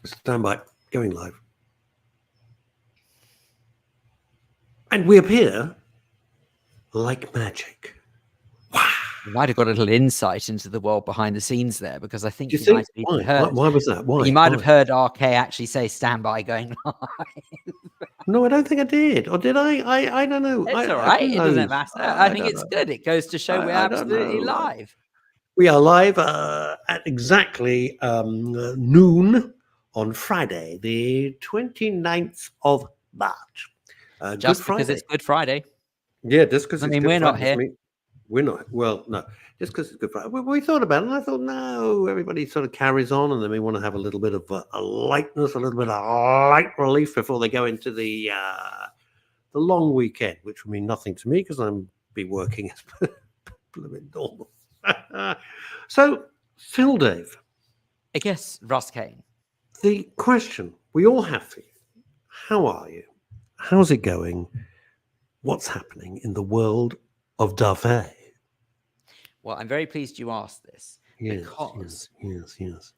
Stand by. Going live. And we appear like magic. Wow. You might have got a little insight into the world behind the scenes there, because I think Do you you think? might have even heard. Why was that? Why? You might have heard RK actually say "stand by" going live. No, I don't think I did. Or did I? I don't know. It's all right. It doesn't matter. I think it's good. It goes to show we're absolutely live. We are live at exactly noon on Friday, the 29th of March. Just because it's Good Friday. Yeah, just because I mean, we're not here. We're not. Well, no, just because it's Good Friday. We thought about it, and I thought, no, everybody sort of carries on, and then we want to have a little bit of a lightness, a little bit of light relief before they go into the long weekend, which will mean nothing to me because I'm be working as normal. So, Phil Dave. I guess Russ Kane. The question we all have for you: how are you? How's it going? What's happening in the world of Duvet? Well, I'm very pleased you asked this, Yes, because yes.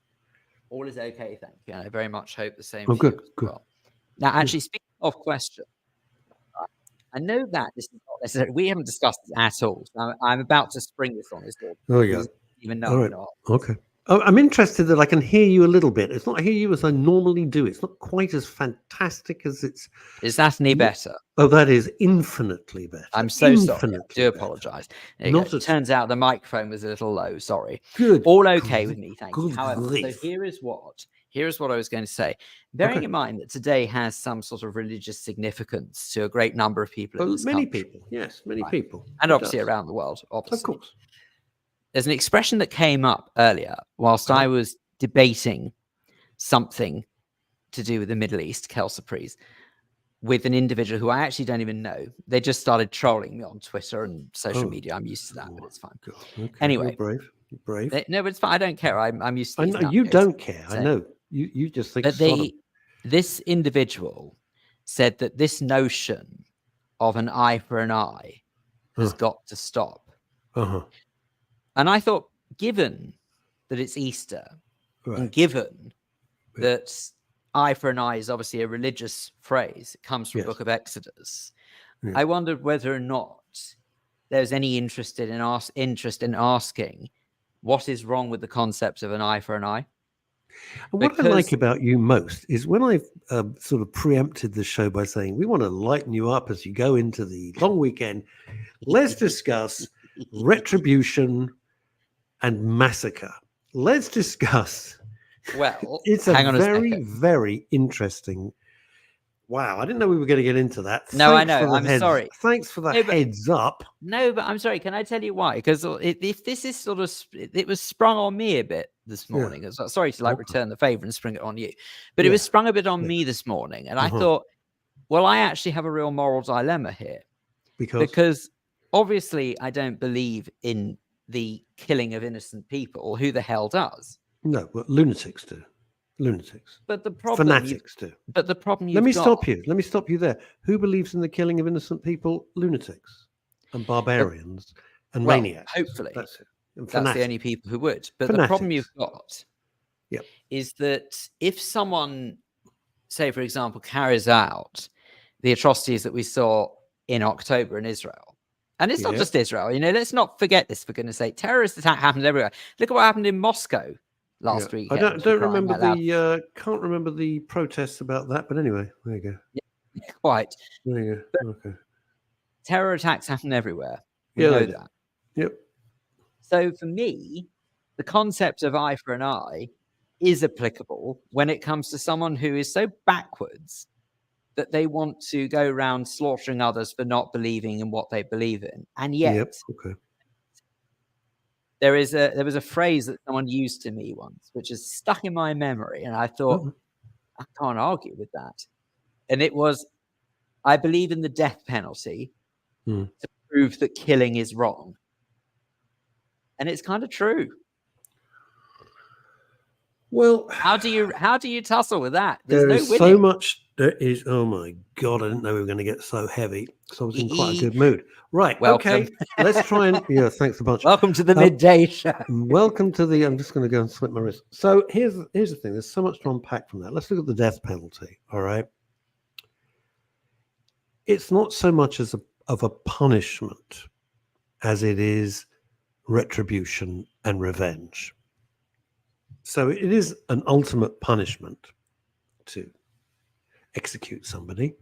all is okay, thank you. And I very much hope the same. Oh, for good, you as good. well. Now, actually, speaking of question, I know that this is not necessarily, we haven't discussed it at all. So I'm about to spring this on his daughter. Oh, yeah. Even All though right. Okay. Oh, I'm interested that I can hear you a little bit. It's not I hear you as I normally do. It's not quite as fantastic as it's. Is that any better? Oh, that is infinitely better. I'm so sorry. I do apologise. It turns out the microphone was a little low. Sorry. Good. All okay with me, thank you. However, grief. so here is what I was going to say. Bearing in mind that today has some sort of religious significance to a great number of people in this many country. people, yes, many people, and obviously around the world. Obviously, of course. There's an expression that came up earlier whilst I was debating something to do with the Middle East, Kelsapries, with an individual who I actually don't even know. They just started trolling me on Twitter and social media. I'm used to that, but it's fine. Okay. Anyway, you're brave. No, but it's fine. I don't care. I'm used to. I know you don't care. I know you just think that this individual said that this notion of an eye for an eye has got to stop. And I thought, given that it's Easter, and given that eye for an eye is obviously a religious phrase, it comes from the book of Exodus, I wondered whether or not there's any interest in asking what is wrong with the concept of an eye for an eye. And what I like about you most is when I've sort of preempted the show by saying we want to lighten you up as you go into the long weekend. Let's discuss retribution and massacre. Let's discuss. Well, it's a very, very interesting. Wow, I didn't know we were going to get into that. No, I know. I'm sorry. Thanks for the heads up. No, but I'm sorry. Can I tell you why? Because if this is sort of, it was sprung on me a bit this morning. Yeah. Sorry to return the favor and spring it on you, but it was sprung a bit on me this morning, and I thought, well, I actually have a real moral dilemma here because obviously I don't believe in the killing of innocent people. Who the hell does? No, but lunatics do. Lunatics. But the problem, fanatics do. But the problem. Let me stop you there. Who believes in the killing of innocent people? Lunatics and barbarians and maniacs. Hopefully, that's it. That's the only people who would. But the problem you've got is that if someone, say, for example, carries out the atrocities that we saw in October in Israel. And it's not just Israel, let's not forget this, for goodness sake. Terrorist attack happens everywhere. Look at what happened in Moscow last week. I don't remember can't remember the protests about that, but anyway, there you go. Yeah, quite. There you go. Okay. Terror attacks happen everywhere. We know that. Yep. So for me, the concept of eye for an eye is applicable when it comes to someone who is so backwards that they want to go around slaughtering others for not believing in what they believe in. And yet, there was a phrase that someone used to me once, which is stuck in my memory. And I thought, I can't argue with that. And it was, I believe in the death penalty to prove that killing is wrong. And it's kind of true. Well, how do you tussle with that? There's so much There is, oh my God, I didn't know we were going to get so heavy. So I was in quite a good mood. Right. Welcome. Okay. Let's try and, yeah, thanks a bunch. Welcome to the midday show. Welcome to the, I'm just going to go and slip my wrist. So here's the thing. There's so much to unpack from that. Let's look at the death penalty. All right. It's not so much of a punishment as it is retribution and revenge. So it is an ultimate punishment to execute somebody,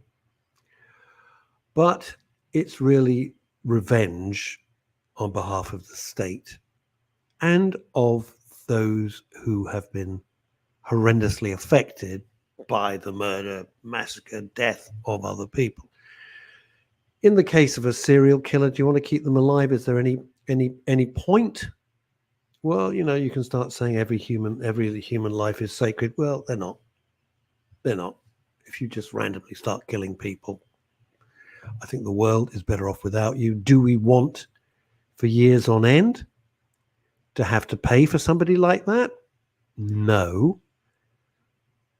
but it's really revenge on behalf of the state and of those who have been horrendously affected by the murder, massacre, death of other people. In the case of a serial killer, do you want to keep them alive? Is there any point? Well, you know, you can start saying every human life is sacred. Well, they're not. They're not. If you just randomly start killing people, I think the world is better off without you. Do we want, for years on end, to have to pay for somebody like that? No.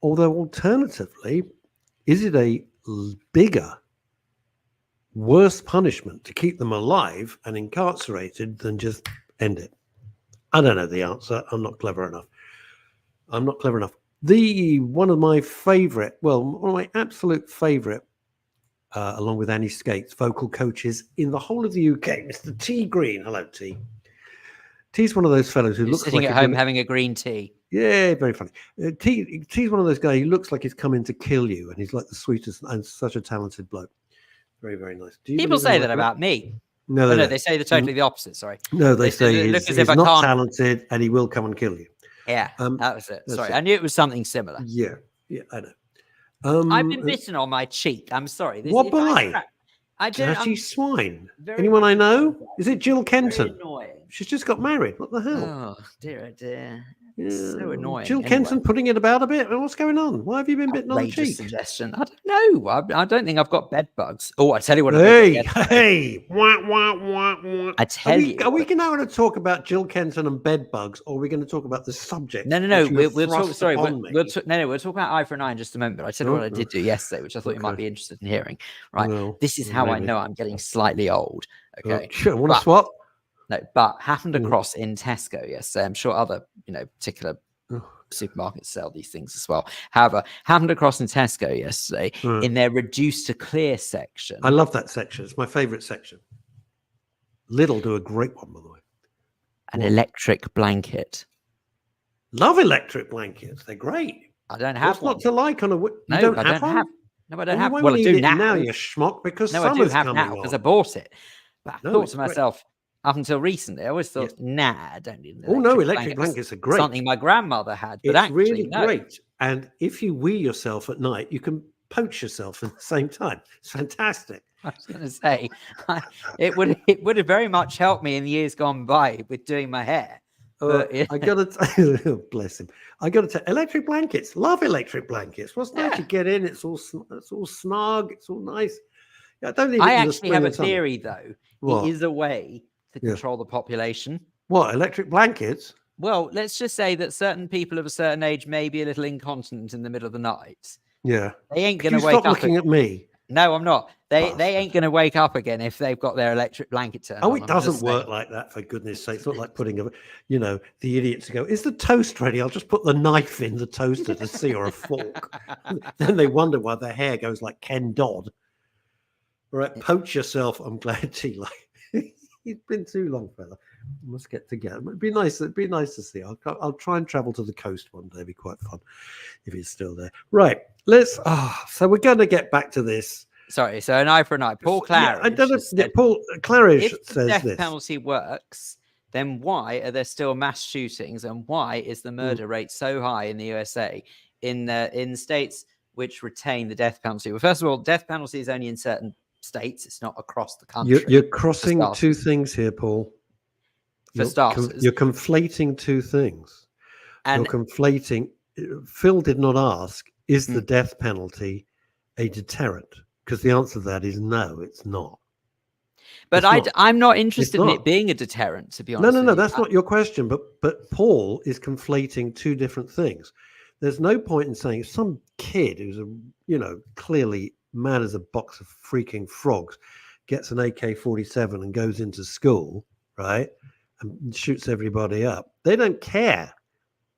Although alternatively, is it a bigger, worse punishment to keep them alive and incarcerated than just end it? I don't know the answer. I'm not clever enough. One of my absolute favorite, along with Annie Skates, vocal coaches in the whole of the UK, Mr. T. Green. Hello, T. T's one of those fellows who looks sitting like at home having a green tea. Yeah, very funny. T's one of those guys who looks like he's come in to kill you, and he's like the sweetest and such a talented bloke. Very, very nice. People say that about me. No, they say totally the opposite. Sorry. No, they say he's not talented and he will come and kill you. Yeah, that was it. Sorry, I knew it was something similar. Yeah, I know. I've been bitten on my cheek. I'm sorry. What by? Dirty swine. Anyone I know? Is it Jill Kenton? She's just got married. What the hell? Oh, dear, dear. So annoying. Jill Kenton putting it about a bit. What's going on? Why have you been bitten on the cheek? Suggestion. I don't know. I don't think I've got bed bugs. Oh, I tell you what. Hey. Wah. I tell you. Are we now going to talk about Jill Kenton and bed bugs, or are we going to talk about the subject? No. We'll talk. Sorry, we'll talk about eye for an eye in just a moment. But I tell you what I did do yesterday, which I thought you might be interested in hearing. Right. Well, this is how I know I'm getting slightly old. Okay. Sure. Want to swap? No, but happened across in Tesco yesterday. I'm sure other, particular supermarkets sell these things as well. However, happened across in Tesco yesterday in their reduced to clear section. I love that section. It's my favorite section. Lidl do a great one, by the way. An electric blanket. Love electric blankets. They're great. I don't have one. What's not to like on a... No, I don't have. No, I don't have. Well, I do now. You schmuck, because no, I do have now because I bought it. But I thought to myself, up until recently, I always thought, nah, I don't need an electric blanket. Electric blankets are great. Something my grandmother had, but it's actually, really great. And if you wee yourself at night, you can poach yourself at the same time. It's fantastic. I was going to say, it would have very much helped me in the years gone by with doing my hair. I got to bless him. I got to tell electric blankets. Love electric blankets. What's nice to get in? It's all snug. It's all nice. I don't think. I actually have a theory, though. What? It is a way to control the population. What, electric blankets? Well, let's just say that certain people of a certain age may be a little incontinent in the middle of the night. Yeah. They ain't going to wake up. Stop looking at me. No, I'm not. They ain't going to wake up again if they've got their electric blanket turned on. It doesn't work like that, for goodness sake. It's not like putting the idiots to go, is the toast ready? I'll just put the knife in the toaster to see, or a fork. Then they wonder why their hair goes like Ken Dodd. All right, poach yourself. I'm glad to It's been too long, fella. We must get together. It'd be nice to see. I'll try and travel to the coast one day. It'd be quite fun if it's still there. Right. So we're going to get back to this. Sorry. So an eye for an eye. Paul Claridge. Paul Claridge says this. If the death penalty works, then why are there still mass shootings, and why is the murder rate so high in the USA in states which retain the death penalty? Well, first of all, death penalty is only in certain states. It's not across the country. You're crossing two things here, Paul. For starters, you're conflating two things. And you're conflating. Phil did not ask, is the death penalty a deterrent? Because the answer to that is no, it's not. But I'm not interested in it being a deterrent, to be honest. No, that's not your question. But Paul is conflating two different things. There's no point in saying if some kid who's clearly mad as a box of freaking frogs gets an AK-47 and goes into school, right, and shoots everybody up, they don't care.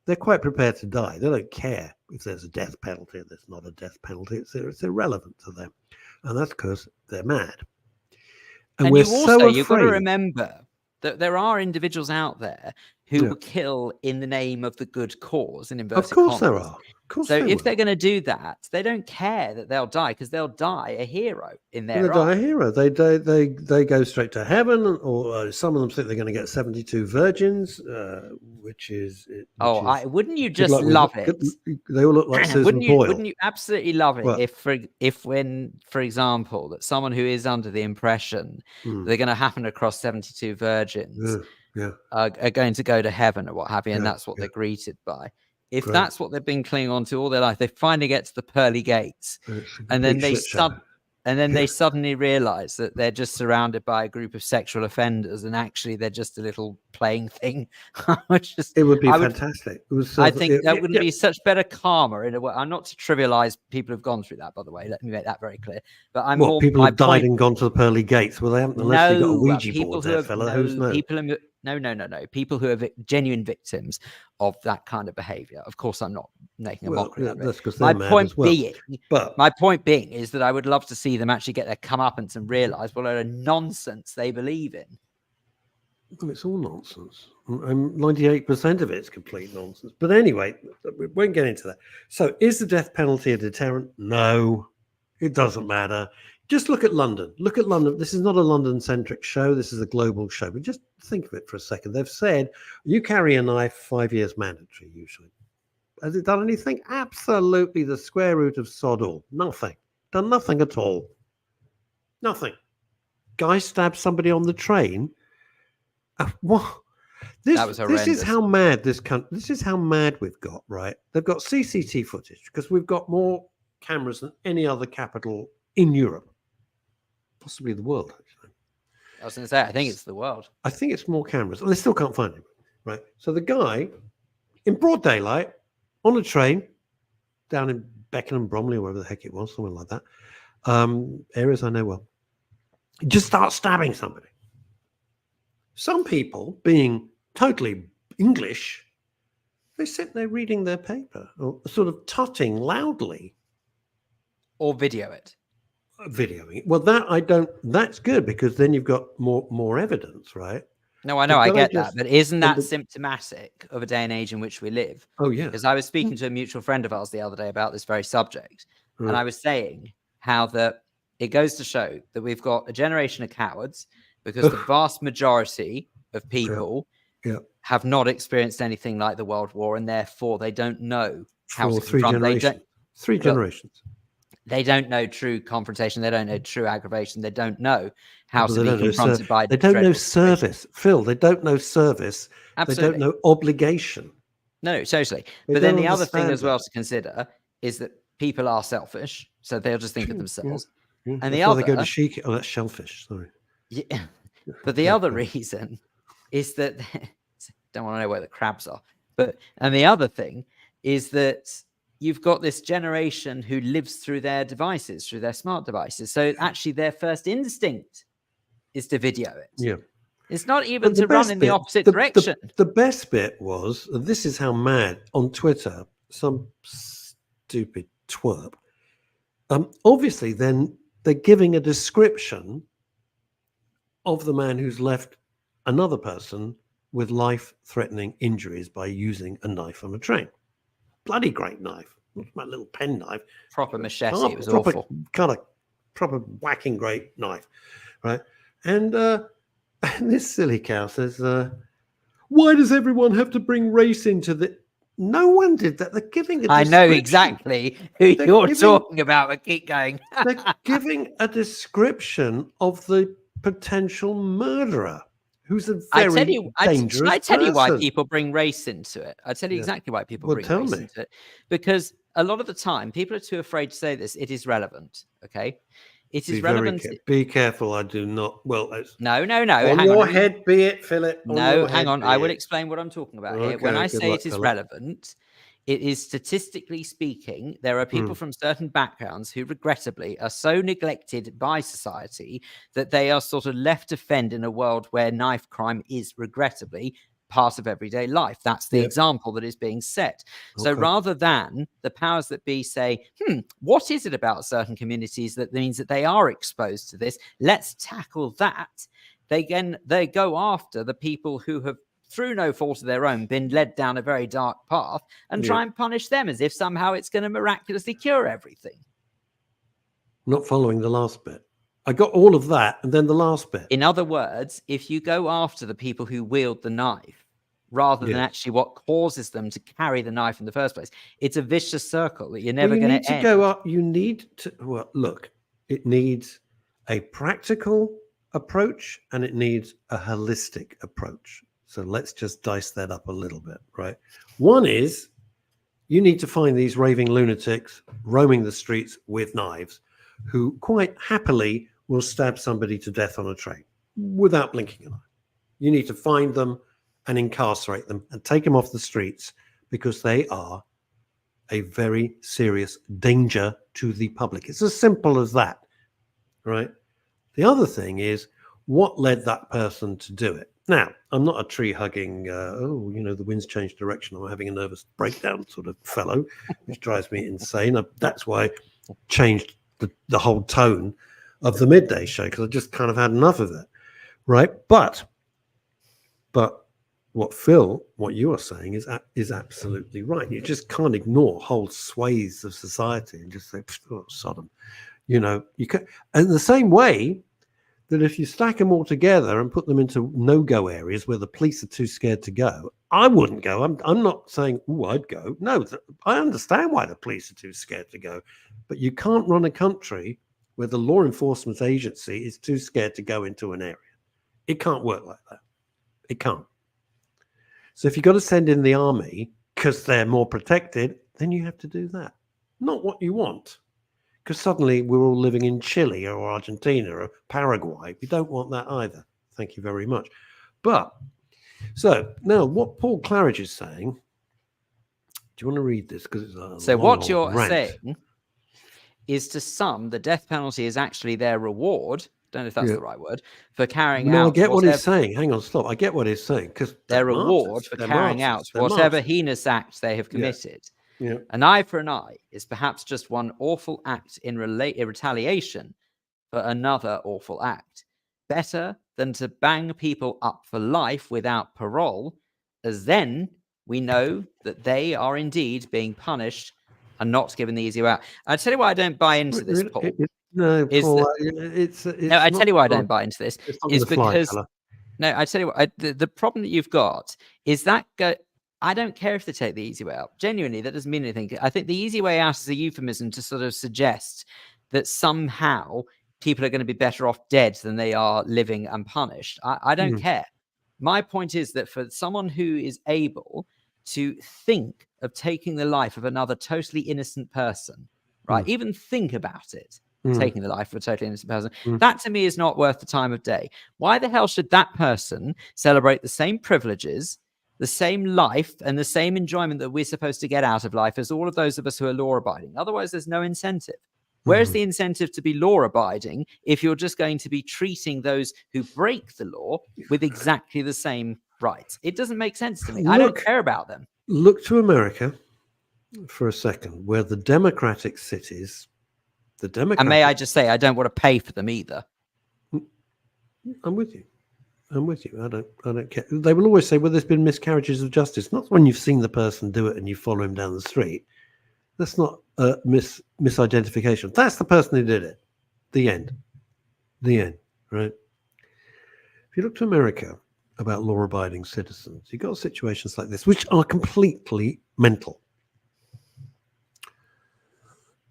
They're quite prepared to die. They don't care if there's a death penalty or there's not a death penalty. It's irrelevant to them. And that's because they're mad. And we're you've got to remember that there are individuals out there who will kill in the name of the good cause, in inverted commas. Of course there are. So if they're going to do that, they don't care that they'll die, because they'll die a hero in their eyes. They die a hero. They go straight to heaven, or some of them think they're going to get 72 virgins, wouldn't you just love it? They all look like Susan Boyle. Wouldn't you absolutely love it if when, for example, that someone who is under the impression they're going to happen across 72 virgins are going to go to heaven or what have you, and that's what they're greeted by. If that's what they've been clinging on to all their life, they finally get to the pearly gates, and then they suddenly realize that they're just surrounded by a group of sexual offenders, and actually they're just a little playing thing. It would be fantastic. I think that would be such better karma in a way. I'm not to trivialize people who've gone through that, by the way. Let me make that very clear. But people have died and gone to the pearly gates. Well, they haven't, unless you've got a Ouija board there, fella. Who's no? No. People who are genuine victims of that kind of behavior. Of course, I'm not making a mockery of it. That's because they're mad as well. My point being is that I would love to see them actually get their comeuppance and realize what a nonsense they believe in. Well, it's all nonsense. 98% of it's complete nonsense. But anyway, we won't get into that. So, is the death penalty a deterrent? No, it doesn't matter. Just look at London. Look at London. This is not a London-centric show. This is a global show. But just think of it for a second. They've said you carry a knife, 5 years mandatory usually. Has it done anything? Absolutely the square root of sod all. Nothing. Done nothing at all. Nothing. Guy stabbed somebody on the train. What? That was horrendous. This is how mad this is how mad we've got, right? They've got CCTV footage because we've got more cameras than any other capital in Europe. Possibly the world, actually. I was going to say, I think it's the world. I think it's more cameras. They still can't find him, right? So the guy, in broad daylight, on a train, down in Beckenham, Bromley, or wherever the heck it was, somewhere like that, areas I know well, just start stabbing somebody. Some people, being totally English, they sit there reading their paper or sort of tutting loudly. Or video it. Videoing it. Well, that's good, because then you've got more evidence, right? No, I know, I get that. But isn't that symptomatic of a day and age in which we live? Oh, yeah. Because I was speaking to a mutual friend of ours the other day about this very subject. And I was saying how that it goes to show that we've got a generation of cowards, because the vast majority of people have not experienced anything like the World War, and therefore they don't know how to confront. Three generations. They don't know true confrontation. They don't know true aggravation. They don't know how to be confronted by. They don't know service, Phil. They don't know service. Absolutely. They don't know obligation. No, seriously. But then the other thing as well to consider is that people are selfish, so they'll just think of themselves. Yeah. And the other, they go to chic. Oh, that's shellfish. Sorry. Yeah. But the other reason is that don't want to know where the crabs are. And the other thing is that you've got this generation who lives through their devices, through their smart devices. So actually their first instinct is to video it. Yeah. It's not even to run in the opposite direction. The best bit was, this is how mad, on Twitter, some stupid twerp. Obviously, then they're giving a description of the man who's left another person with life-threatening injuries by using a knife on a train. Bloody great knife. Not my little pen knife. Proper machete. It was awful. Kind of proper whacking great knife, right? And this silly cow says, why does everyone have to bring race into the... No one did that. They're giving a description. I know exactly who you're talking about, but keep going. They're giving a description of the potential murderer, who's a very dangerous person. I tell you why people bring race into it. I tell you exactly why people bring race into it. Because a lot of the time, people are too afraid to say this. It is relevant, okay? It is relevant. Be careful. I do not. Well, no. On your head, be it, Philip. No, hang on. I will explain what I'm talking about here. When I say it is relevant, It is statistically speaking, there are people from certain backgrounds who regrettably are so neglected by society that they are sort of left to fend in a world where knife crime is regrettably part of everyday life. That's the example that is being set. So rather than the powers that be say, what is it about certain communities that means that they are exposed to this? Let's tackle that. They go after the people who have, through no fault of their own, been led down a very dark path and try and punish them as if somehow it's going to miraculously cure everything. Not following the last bit. I got all of that, and then the last bit. In other words, if you go after the people who wield the knife, rather than actually what causes them to carry the knife in the first place, it's a vicious circle that you're never going to end. Go up. You need to, well, look, it needs a practical approach and it needs a holistic approach. So let's just dice that up a little bit, right? One is you need to find these raving lunatics roaming the streets with knives who quite happily will stab somebody to death on a train without blinking an eye. You need to find them and incarcerate them and take them off the streets because they are a very serious danger to the public. It's as simple as that, right? The other thing is what led that person to do it. Now, I'm not a tree-hugging, the wind's changed direction, I'm having a nervous breakdown sort of fellow, which drives me insane. That's why I changed the whole tone of the Midday show, because I just kind of had enough of it, right? But what you are saying is absolutely right. You just can't ignore whole swathes of society and just say, oh, Sodom. You can, and the same way that if you stack them all together and put them into no-go areas where the police are too scared to go, I wouldn't go. I'm not saying, I'd go. No, I understand why the police are too scared to go. But you can't run a country where the law enforcement agency is too scared to go into an area. It can't work like that. It can't. So if you've got to send in the army because they're more protected, then you have to do that. Not what you want. Because suddenly we're all living in Chile or Argentina or Paraguay. We don't want that either. Thank you very much. But, so now what Paul Claridge is saying, do you want to read this? Because it's a so what you're saying is, to some, the death penalty is actually their reward. Don't know if that's the right word, for carrying out. No, I get what he's saying. Hang on, stop. I get what he's saying, because their reward for carrying out whatever heinous act they have committed. Yeah. An eye for an eye is perhaps just one awful act in retaliation for another awful act. Better than to bang people up for life without parole, as then we know that they are indeed being punished and not given the easy way out. I tell you why I don't buy into this, Paul. No, Paul, I tell you why I don't buy into this is because I tell you what, the problem that you've got is that I don't care if they take the easy way out. Genuinely, that doesn't mean anything. I think the easy way out is a euphemism to sort of suggest that somehow people are going to be better off dead than they are living and punished. I don't care. My point is that for someone who is able to think of taking the life of another totally innocent person, right? Even think about it. Taking the life of a totally innocent person. That to me is not worth the time of day. Why the hell should that person celebrate the same privileges, the same life, and the same enjoyment that we're supposed to get out of life as all of those of us who are law-abiding? Otherwise, there's no incentive. Where's the incentive to be law-abiding if you're just going to be treating those who break the law with exactly the same rights? It doesn't make sense to me. I don't care about them. Look to America for a second, where the democratic cities... And may I just say, I don't want to pay for them either. I'm with you. I don't care. They will always say, well, there's been miscarriages of justice. Not when you've seen the person do it and you follow him down the street. That's not misidentification. That's the person who did it. The end, right? If you look to America about law-abiding citizens, you've got situations like this, which are completely mental.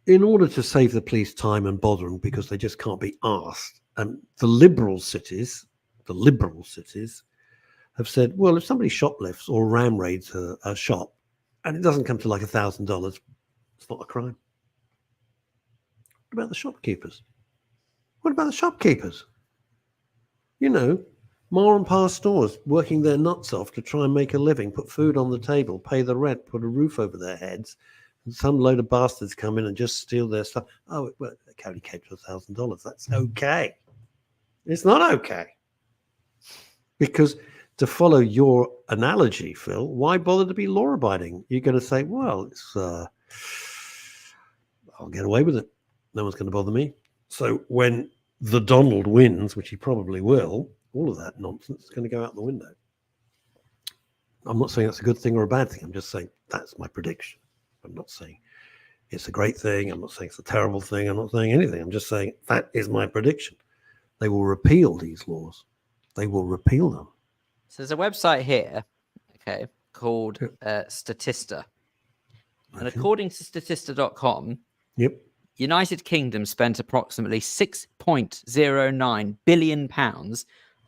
In order to save the police time and bother them because they just can't be asked, and the liberal cities have said, well, if somebody shoplifts or ram raids a shop and it doesn't come to like $1,000, it's not a crime. What about the shopkeepers? Ma and Pa stores working their nuts off to try and make a living, put food on the table, pay the rent, put a roof over their heads. And some load of bastards come in and just steal their stuff. Oh, well, it only came to $1,000. That's okay. It's not okay. Because to follow your analogy, Phil, why bother to be law-abiding? You're going to say, well, it's I'll get away with it. No one's going to bother me. So when the Donald wins, which he probably will, all of that nonsense is going to go out the window. I'm not saying that's a good thing or a bad thing. I'm just saying that's my prediction. I'm not saying it's a great thing. I'm not saying it's a terrible thing. I'm not saying anything. I'm just saying that is my prediction. They will repeal these laws. They will repeal them. So there's a website here, okay, called Statista. And according to Statista.com, United Kingdom spent approximately £6.09 billion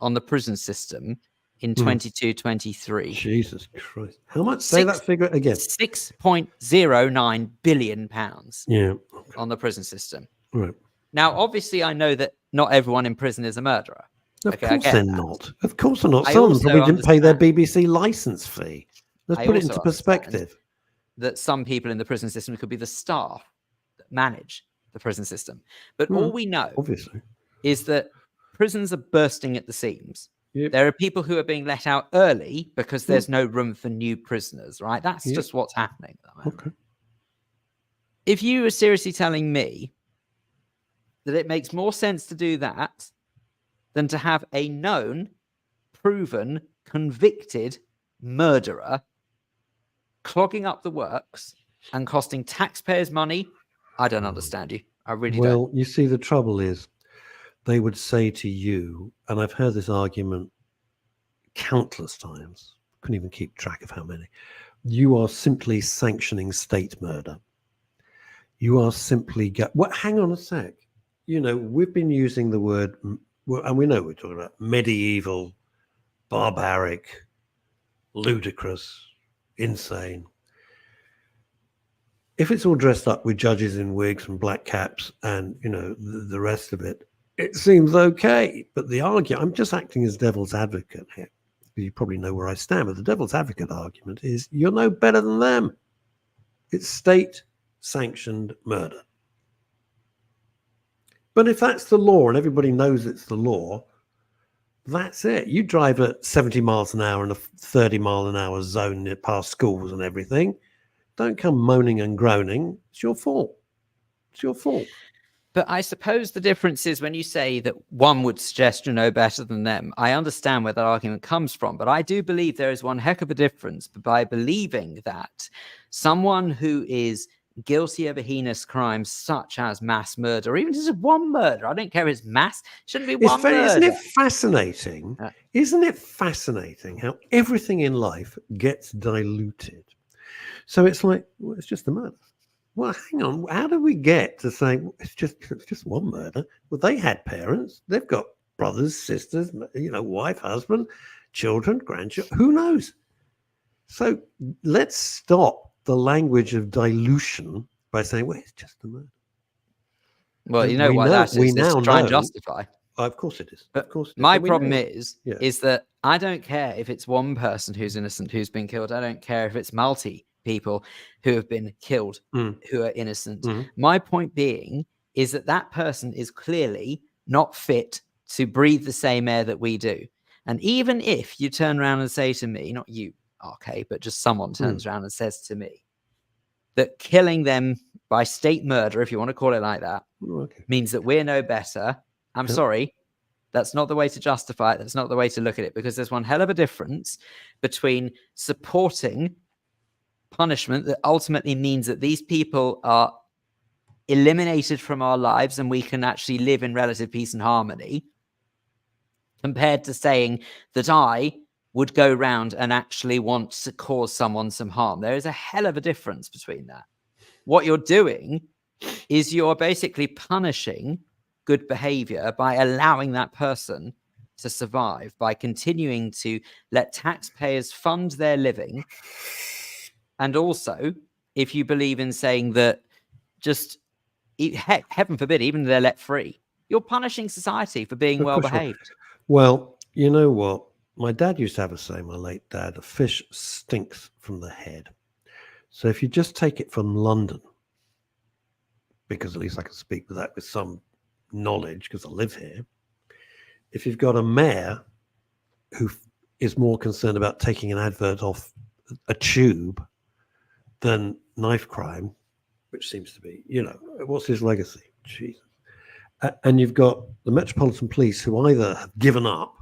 on the prison system in 22-23. Jesus Christ. How much? Say that figure again. £6.09 billion on the prison system. Right. Now, obviously, I know that not everyone in prison is a murderer. Of course they're not. Of course they're not. Some of them probably didn't pay their BBC license fee. Let's put it into perspective. That some people in the prison system could be the staff that manage the prison system. But all we know is that prisons are bursting at the seams. There are people who are being let out early because there's no room for new prisoners, right? That's just what's happening at the moment. Okay. If you are seriously telling me that it makes more sense to do that than to have a known, proven, convicted murderer clogging up the works and costing taxpayers money, I don't understand you. I really don't. Well, you see, the trouble is they would say to you, and I've heard this argument countless times, couldn't even keep track of how many, you are simply sanctioning state murder. You are simply... hang on a sec. You know, we've been using the word, and we know we're talking about medieval, barbaric, ludicrous, insane. If it's all dressed up with judges in wigs and black caps and, you know, the rest of it, it seems okay. But the argument, I'm just acting as devil's advocate here. You probably know where I stand, but the devil's advocate argument is you're no better than them. It's state-sanctioned murder. But if that's the law and everybody knows it's the law, that's it. You drive at 70 miles an hour in a 30 mile an hour zone past schools and everything. Don't come moaning and groaning. It's your fault. It's your fault. But I suppose the difference is when you say that one would suggest you're no better than them, I understand where that argument comes from. But I do believe there is one heck of a difference by believing that someone who is guilty of a heinous crime such as mass murder, or even just one murder, I don't care if it's mass, it shouldn't be one murder. Isn't it fascinating? Isn't it fascinating how everything in life gets diluted? So it's like, well, it's just a murder. Well, hang on. How do we get to say it's just one murder? Well, they had parents. They've got brothers, sisters, you know, wife, husband, children, grandchildren. Who knows? So let's stop the language of dilution by saying, well, it's just a murder. Well, you know why that is. We now try and justify. Of course it is. Of course. My problem is that I don't care if it's one person who's innocent who's been killed. I don't care if it's multi people who have been killed who are innocent. My point being is that that person is clearly not fit to breathe the same air that we do. And even if you turn around and say to me, not you, okay, but just someone turns around and says to me that killing them by state murder, if you want to call it like that, means that we're no better. I'm sorry. That's not the way to justify it. That's not the way to look at it, because there's one hell of a difference between supporting punishment that ultimately means that these people are eliminated from our lives and we can actually live in relative peace and harmony, compared to saying that I would go round and actually want to cause someone some harm. There is a hell of a difference between that. What you're doing is you're basically punishing good behavior by allowing that person to survive, by continuing to let taxpayers fund their living. And also, if you believe in saying that just, heck, heaven forbid, even if they're let free, you're punishing society for being well behaved. Well, You know what? My dad used to have a saying, my late dad, a fish stinks from the head. So if you just take it from London, because at least I can speak with that with some knowledge because I live here, if you've got a mayor who is more concerned about taking an advert off a tube than knife crime, which seems to be, what's his legacy? Jesus. And you've got the Metropolitan Police who either have given up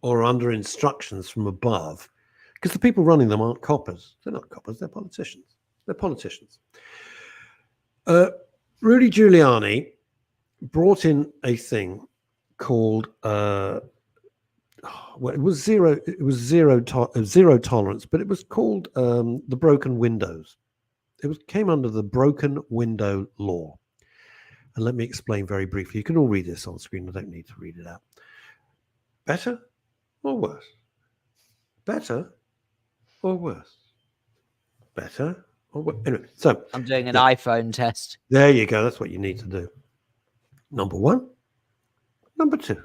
or are under instructions from above, because the people running them aren't coppers. They're not coppers, they're politicians. They're politicians. Rudy Giuliani brought in a thing called it was zero tolerance, but it was called the broken windows. Came under the broken window law. And let me explain very briefly. You can all read this on screen. I don't need to read it out. Better or worse? Better or worse? Better or worse? Anyway, so I'm doing an iPhone test. There you go. That's what you need to do. Number one. Number two.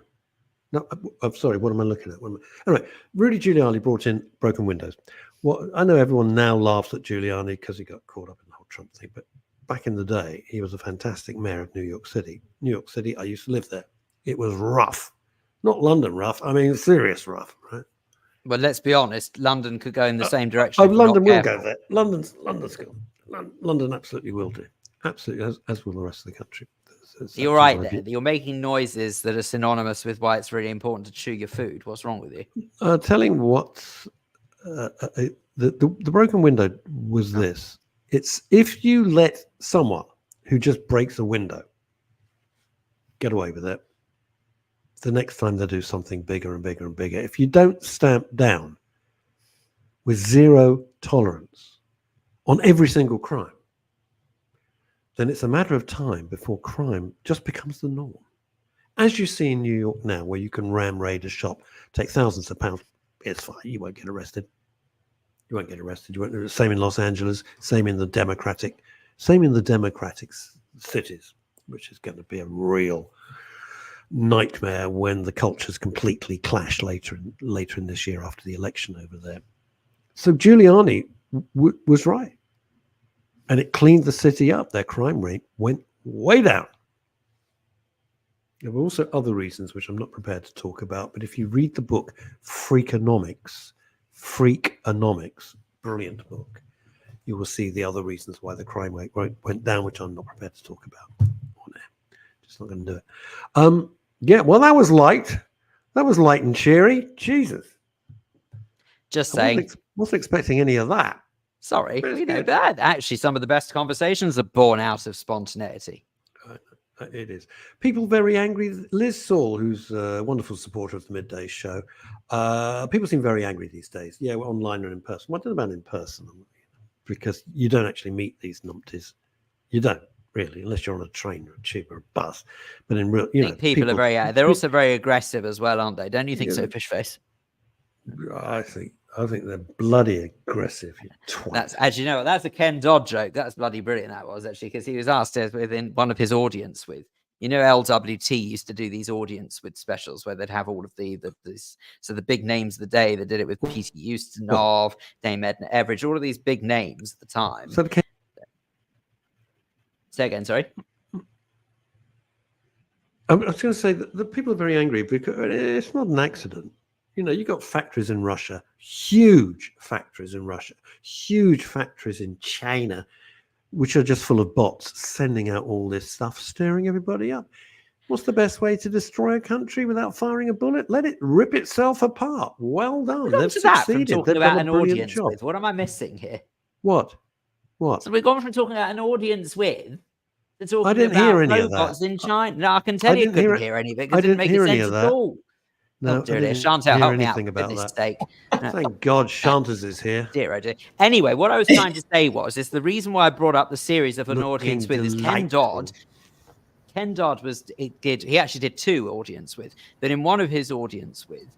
No, I'm sorry. What am I looking at? Anyway, Rudy Giuliani brought in broken windows. Well, I know everyone now laughs at Giuliani because he got caught up in the whole Trump thing, but back in the day, he was a fantastic mayor of New York City. New York City, I used to live there. It was rough. Not London rough. I mean, serious rough, right? Well, let's be honest. London could go in the same direction. London will go there. London's good. London absolutely will do. Absolutely, as will the rest of the country. You're right there. You're making noises that are synonymous with why it's really important to chew your food. What's wrong with you? Telling what the broken window was this. It's if you let someone who just breaks a window get away with it, the next time they do something bigger and bigger and bigger, if you don't stamp down with zero tolerance on every single crime, then it's a matter of time before crime just becomes the norm. As you see in New York now, where you can ram raid a shop, take thousands of pounds, it's fine. You won't get arrested. You won't get arrested. You won't. Same in Los Angeles. Same in the democratic cities, which is going to be a real nightmare when the cultures completely clash later in this year after the election over there. So Giuliani was right, and it cleaned the city up. Their crime rate went way down. There were also other reasons which I'm not prepared to talk about, but if you read the book Freakonomics, brilliant book, you will see the other reasons why the crime rate went down, which I'm not prepared to talk about on air. Just not going to do it. Yeah, well, that was light. That was light and cheery. Jesus. Just saying. Wasn't expecting any of that. Sorry, we know that. Actually, some of the best conversations are born out of spontaneity. It is. People very angry. Liz Saul, who's a wonderful supporter of the Midday show, people seem very angry these days. Yeah, we're online or in person. What about in person? Because you don't actually meet these numpties. You don't really, unless you're on a train or a tube or a bus. But in real, people are very. They're also very aggressive as well, aren't they? Don't you think so, Fishface? I think they're bloody aggressive. You twat. That's, as you know, that's a Ken Dodd joke. That's bloody brilliant. That was actually because he was asked within one of his audience with, LWT used to do these audience with specials where they'd have all of the big names of the day. They did it with Peter Ustinov, Dame Edna Everage, all of these big names at the time. Say again, sorry. I was going to say that the people are very angry because it's not an accident. You got factories in Russia, huge factories in China, which are just full of bots sending out all this stuff, stirring everybody up. What's the best way to destroy a country without firing a bullet? Let it rip itself apart. Well done. They've succeeded. They've done a brilliant job. What am I missing here? What? So we've gone from talking about an audience with to talking I didn't about hear any robots of that. in China. No, I can tell you couldn't hear any of it because it didn't make sense at all. No, dear, Chantal, help me out. About that. Sake. No. Thank God Chantas is here. Dear, oh dear. Anyway, what I was trying to say is the reason why I brought up the series of an audience with is Ken Dodd. Ken Dodd he actually did two audience with, but in one of his audience with,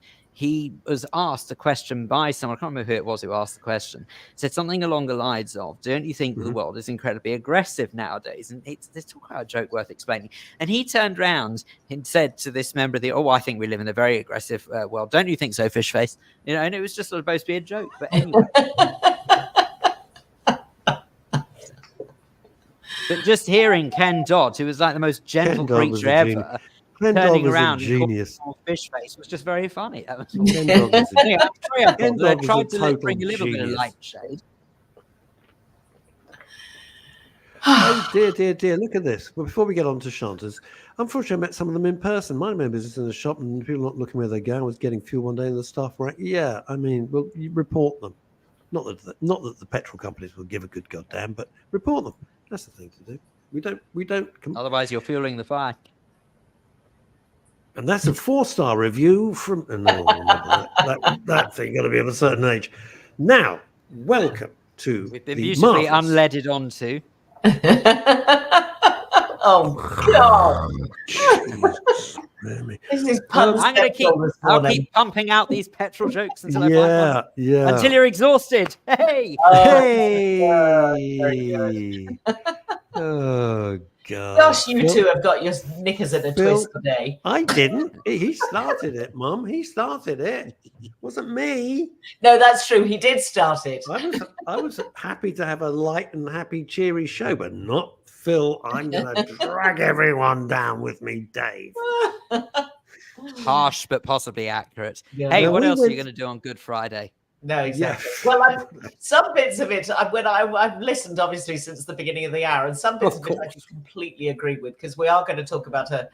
he was asked a question by someone, I can't remember who it was who asked the question, said something along the lines of, don't you think the world is incredibly aggressive nowadays? And there's talk about a joke worth explaining. And he turned around and said to this member of the, I think we live in a very aggressive world. Don't you think so, fish face? You know, and it was just supposed to be a joke. But anyway. But just hearing Ken Dodd, who was like the most gentle creature ever, turning around and calling fish face was just very funny. That was Ken Dodd was I tried to bring a little bit of light shade. Oh dear! Look at this. Well, before we get on to Chantal's, unfortunately, I met some of them in person. My main business in the shop, and people not looking where they go. I was getting fuel one day, and the staff were like, "Yeah, I mean, well, you report them. Not that the petrol companies will give a good goddamn, but report them. That's the thing to do. We don't. Otherwise, you're fueling the fire." And that's a 4-star review from. No, that thing got to be of a certain age. Now, welcome to We've been beautifully unleaded onto. Oh God! This is I'll keep pumping out these petrol jokes until I find one. Until you're exhausted. Hey! Oh God! Gosh, you two have got your knickers at a twist today. I didn't. He started it, Mum. He started it. It wasn't me. No, that's true. He did start it. I was happy to have a light and happy, cheery show, but not Phil. I'm going to drag everyone down with me, Dave. Harsh, but possibly accurate. Yeah. Hey, what else are you going to do on Good Friday? No, exactly. Yeah. Well, some bits of it, I've listened, obviously, since the beginning of the hour, and some bits of it I just completely agree with, because we are going to talk about a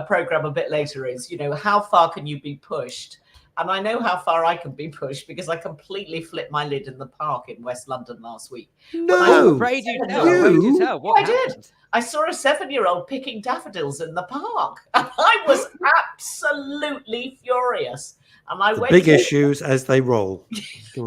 program a bit later, is, you know, how far can you be pushed? And I know how far I can be pushed, because I completely flipped my lid in the park in West London last week. No! Pray do tell. What happened? I did. I saw a 7-year-old picking daffodils in the park, and I was absolutely furious. And I went big issues as they roll. I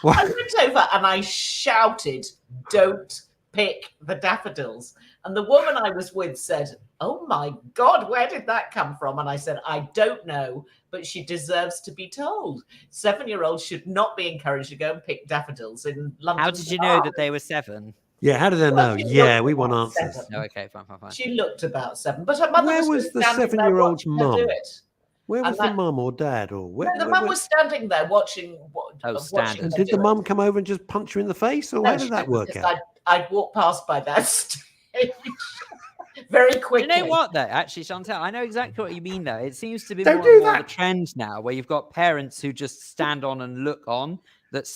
went over and I shouted, "Don't pick the daffodils." And the woman I was with said, "Oh my God, where did that come from?" And I said, "I don't know, but she deserves to be told. 7-year-olds should not be encouraged to go and pick daffodils in London." How did you know that they were 7? Yeah, how did they know? Yeah, we want answers. Oh, okay, fine. She looked about 7, but her mother Where was the 7-year-old's mum? Where was the mum or dad? Or the mum was standing there watching. Standing. Did the mum come over and just punch her in the face, or how did that work out? I'd walk past by that stage very quickly. You know what, though? Actually, Chantal, I know exactly what you mean, though. It seems to be more and more the trend now, where you've got parents who just stand on and look on that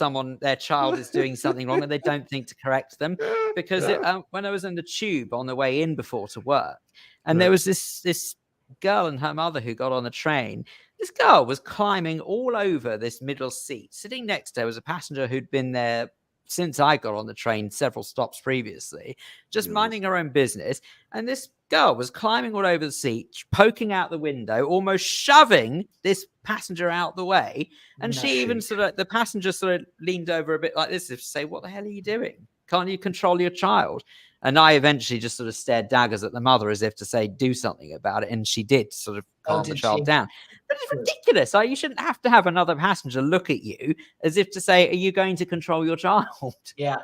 their child is doing something wrong, and they don't think to correct them. Because when I was in the tube on the way in before to work, and there was this girl and her mother who got on the train. This girl was climbing all over this middle seat. Sitting next to her was a passenger who'd been there since I got on the train several stops previously, just minding her own business. And this girl was climbing all over the seat, poking out the window, almost shoving this passenger out the way. And she even the passenger sort of leaned over a bit like this to say, "What the hell are you doing? Can't you control your child?" And I eventually just sort of stared daggers at the mother as if to say, "Do something about it." And she did sort of calm the child down. But it's ridiculous. You shouldn't have to have another passenger look at you as if to say, "Are you going to control your child?" Yeah.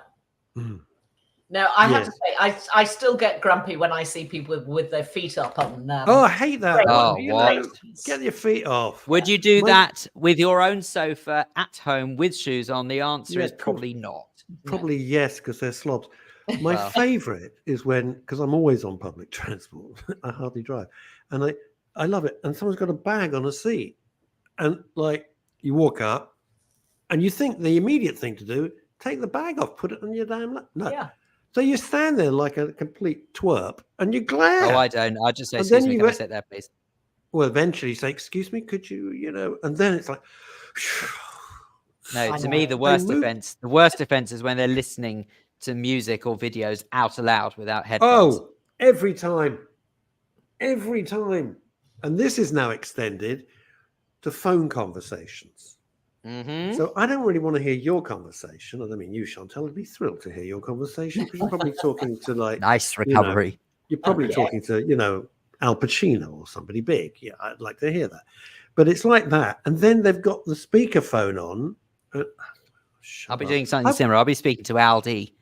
No, I have to say, I still get grumpy when I see people with their feet up on. I hate that. What? Get your feet off. Would you do that with your own sofa at home with shoes on? The answer is probably not. Probably yes, because they're slobs. My favorite is because I'm always on public transport. I hardly drive. And I love it. And someone's got a bag on a seat. And you walk up and you think the immediate thing to do, take the bag off, put it on your damn lap. No. Yeah. So you stand there like a complete twerp and you glare. Oh, I don't. I just say, "Excuse me, can I sit there, please?" Well, eventually you say, "Excuse me, could you, and then it's like, no, to me, the worst offense is when they're listening to music or videos out aloud without headphones. Oh, every time. And this is now extended to phone conversations. Mm-hmm. So I don't really want to hear your conversation. I don't mean you, Chantal. I'd be thrilled to hear your conversation because you're probably talking to nice recovery. You're probably talking to, Al Pacino or somebody big. Yeah, I'd like to hear that. But it's like that. And then they've got the speakerphone on. I'll be doing something similar. I'll be speaking to Aldi.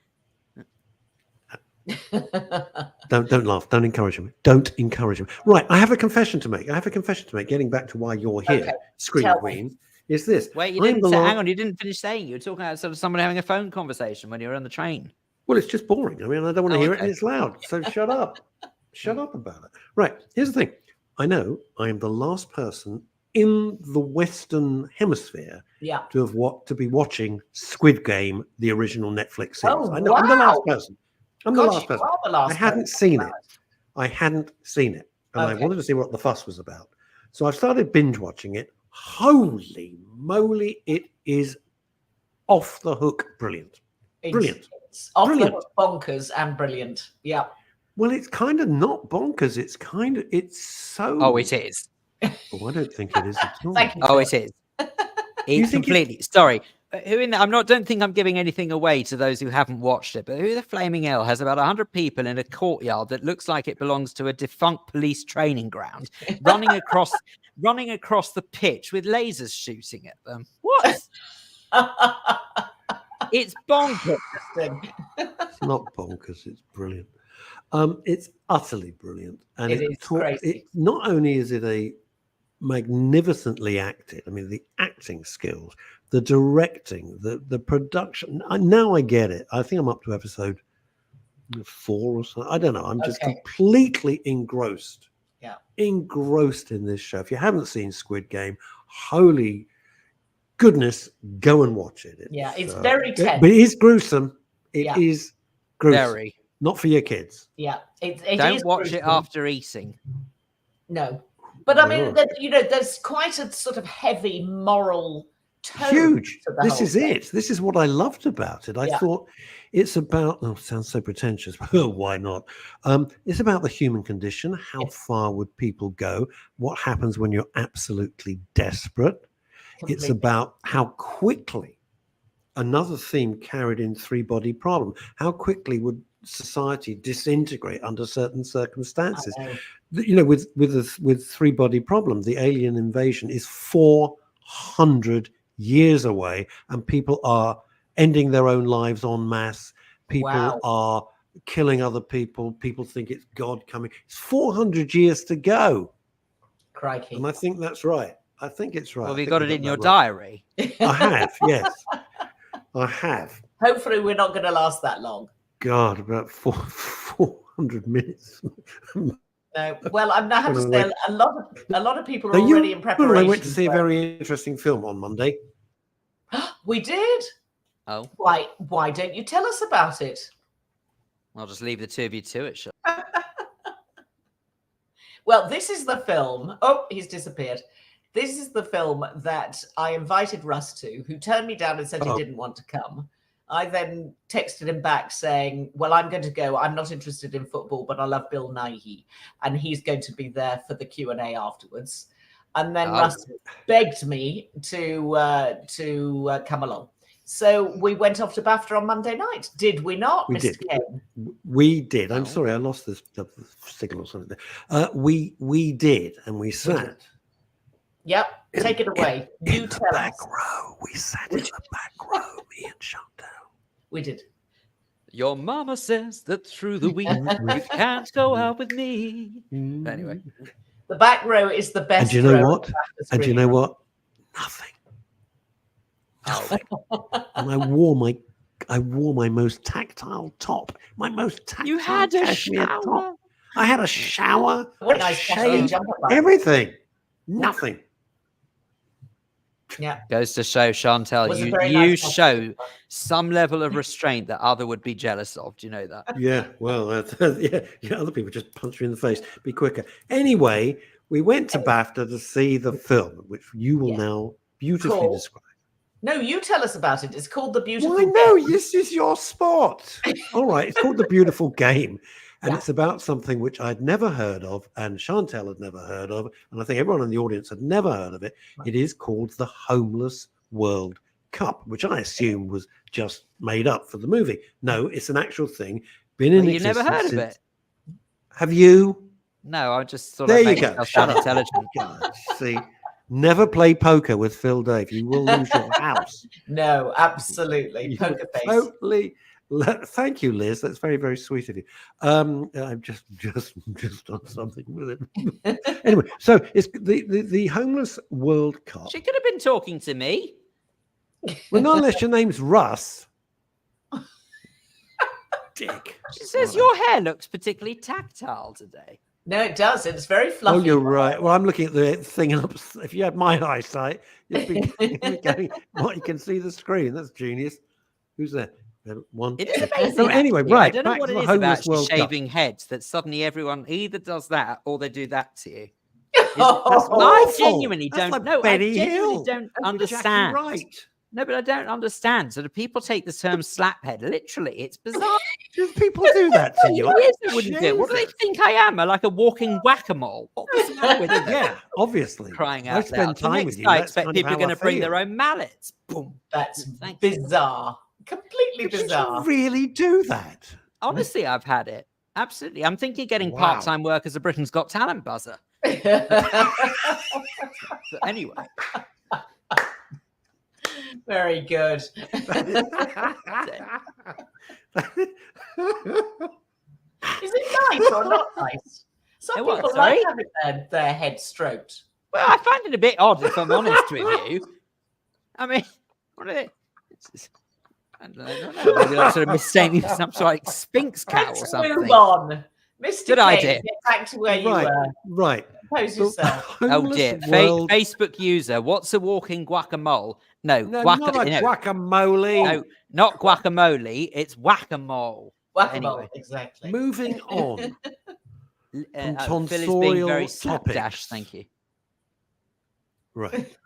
Don't laugh. Don't encourage him. Don't encourage him. Right. I have a confession to make. Getting back to why you're here, Okay, Screen tell Queen, me. is this. Wait, you didn't say, hang on, you didn't finish saying. You were talking about sort of someone having a phone conversation when you were on the train. Well, it's just boring. I mean, I don't want to hear it and it's loud. So shut up. Shut up about it. Right. Here's the thing. I know I am the last person in the Western Hemisphere to be watching Squid Game, the original Netflix series. Oh, I know. I'm the last person. I'm the God, last you person. are the last I hadn't person. seen it. I hadn't seen it. And I Okay. wanted to see what the fuss was about. So I've started binge watching it. Holy moly, it is off the hook brilliant. Brilliant. It's off Brilliant. the hook, bonkers and brilliant. Yeah. Well, it's kind of not bonkers. It's so. Oh, it is. Oh, I don't think it is at all. Thank you. Oh, Phil. it is. It's completely. Sorry. Don't think I'm giving anything away to those who haven't watched it, but Who the Flaming Hell has about 100 people in a courtyard that looks like it belongs to a defunct police training ground, running across the pitch with lasers shooting at them. What? It's bonkers. It's not bonkers. It's brilliant. It's utterly brilliant, and It is crazy. Not only is it a magnificently acted. I mean, the acting skills, the directing, the production. Now I get it. I think I'm up to episode 4 or something. I don't know. I'm just completely engrossed. Yeah. Engrossed in this show. If you haven't seen Squid Game, holy goodness, go and watch it. It's very tense. But it is gruesome. It is gruesome. Very. Not for your kids. Yeah. Don't watch it after eating. No. But I mean, there's quite a sort of heavy moral tone. Huge. To the This whole is thing. it. This is what I loved about it. I thought it's about, it sounds so pretentious, but why not? It's about the human condition. How far would people go? What happens when you're absolutely desperate? It's about how quickly, another theme carried in Three-Body Problem, how quickly would society disintegrate under certain circumstances? With Three-Body Problem, the alien invasion is 400 years away, and people are ending their own lives en masse. People are killing other people. People think it's God coming. It's 400 years to go. Crikey. And I think that's right. I think it's right. Well, have you got it in your diary? I have, yes. I have. Hopefully we're not going to last that long. God, about 400 minutes. No. Well, I have to say a lot of people are already in preparation. I went to see a very interesting film on Monday. We did? Oh. Why don't you tell us about it? I'll just leave the two of you to it, sure. Well, this is the film. Oh, he's disappeared. This is the film that I invited Russ to, who turned me down and said he didn't want to come. I then texted him back saying, well, I'm going to go. I'm not interested in football, but I love Bill Nighy. And he's going to be there for the Q&A afterwards. And then Russ begged me to come along. So we went off to BAFTA on Monday night. Did we not, Mr. Kane? We did. I'm sorry, I lost the signal or something there. We did, and we sat. Yep, take it away. You tell us. Back row. We sat in the back row, me and Chantal. We did. Your mama says that through the week you can't go out with me. Anyway. The back row is the best. And do you know what? And do you know what? Nothing. And I wore my most tactile top. My most tactile. You had a cashmere shower. top. I had a shower. What a a nice shave, jumper. everything. Nothing. Yeah. Goes to show, Chantal, you show some level of restraint that other would be jealous of. Do you know that? Yeah, well, yeah, other people just punch you in the face. Be quicker. Anyway, we went to BAFTA to see the film, which you will now beautifully describe. No, you tell us about it. It's called The Beautiful Game. No, this is your spot. All right, it's called The Beautiful Game. And it's about something which I'd never heard of, and Chantal had never heard of, and I think everyone in the audience had never heard of it. It is called the Homeless World Cup, which I assume was just made up for the movie. No, it's an actual thing. Been in existence. You've never heard of it? Have you? No, I just thought there I'd you make go. myself sound intelligent. God, see, Never play poker with Phil Dave. You will lose your house. No, absolutely. You Poker face. totally. Thank you, Liz. That's very, very sweet of you. I'm just on something with it. Anyway, so it's the Homeless World Cup. She could have been talking to me. Well, not unless your name's Russ. Dick. She says your hair looks particularly tactile today. No, it does. It's very fluffy. Oh, you're right. Well, I'm looking at the thing up. If you had my eyesight, you'd be going, what? You can see the screen. That's genius. Who's there? One. It is amazing. So anyway, actually. right. I don't know back what to it the is Homeless about World Cup. shaving heads that suddenly everyone either does that or they do that to you. Oh, I genuinely That's don't like know. I Benny genuinely Hill. don't That's understand. Jackie Wright. No, but I don't understand. So the people take the term slaphead literally. It's bizarre. Do people do that to you? Yes, they wouldn't do it. What do they think I am? Like a walking whack-a-mole? What was wrong with them? Yeah, obviously. Crying I out spend loud. time Next with you. I That's expect kind of people are how going to I bring feel. their own mallets. Boom. That's Thank you. bizarre. Completely Did bizarre. you really do that? Honestly, I've had it. Absolutely. I'm thinking getting Wow. part-time work as a Britain's Got Talent buzzer. But anyway. Very good. Is Is it nice or not nice? Some What, people sorry? like having their head stroked. Well, I find it a bit odd, if I'm honest with you. I mean, what are they? I don't know. Maybe that's sort of mistaking some sort of like Sphinx cow or Let's something. move on. Mr. Good Kane, idea. get back to where you Right, were. right. Compose The yourself. Oh Homeless dear. World- Facebook user, what's a walking guacamole? No, No, not a guacamole. no, not guacamole. It's whack-a-mole. Whack-a-mole, Anyway. exactly. Moving on. From Phil is being very tonsorial slapdash. topics. Thank you. Right.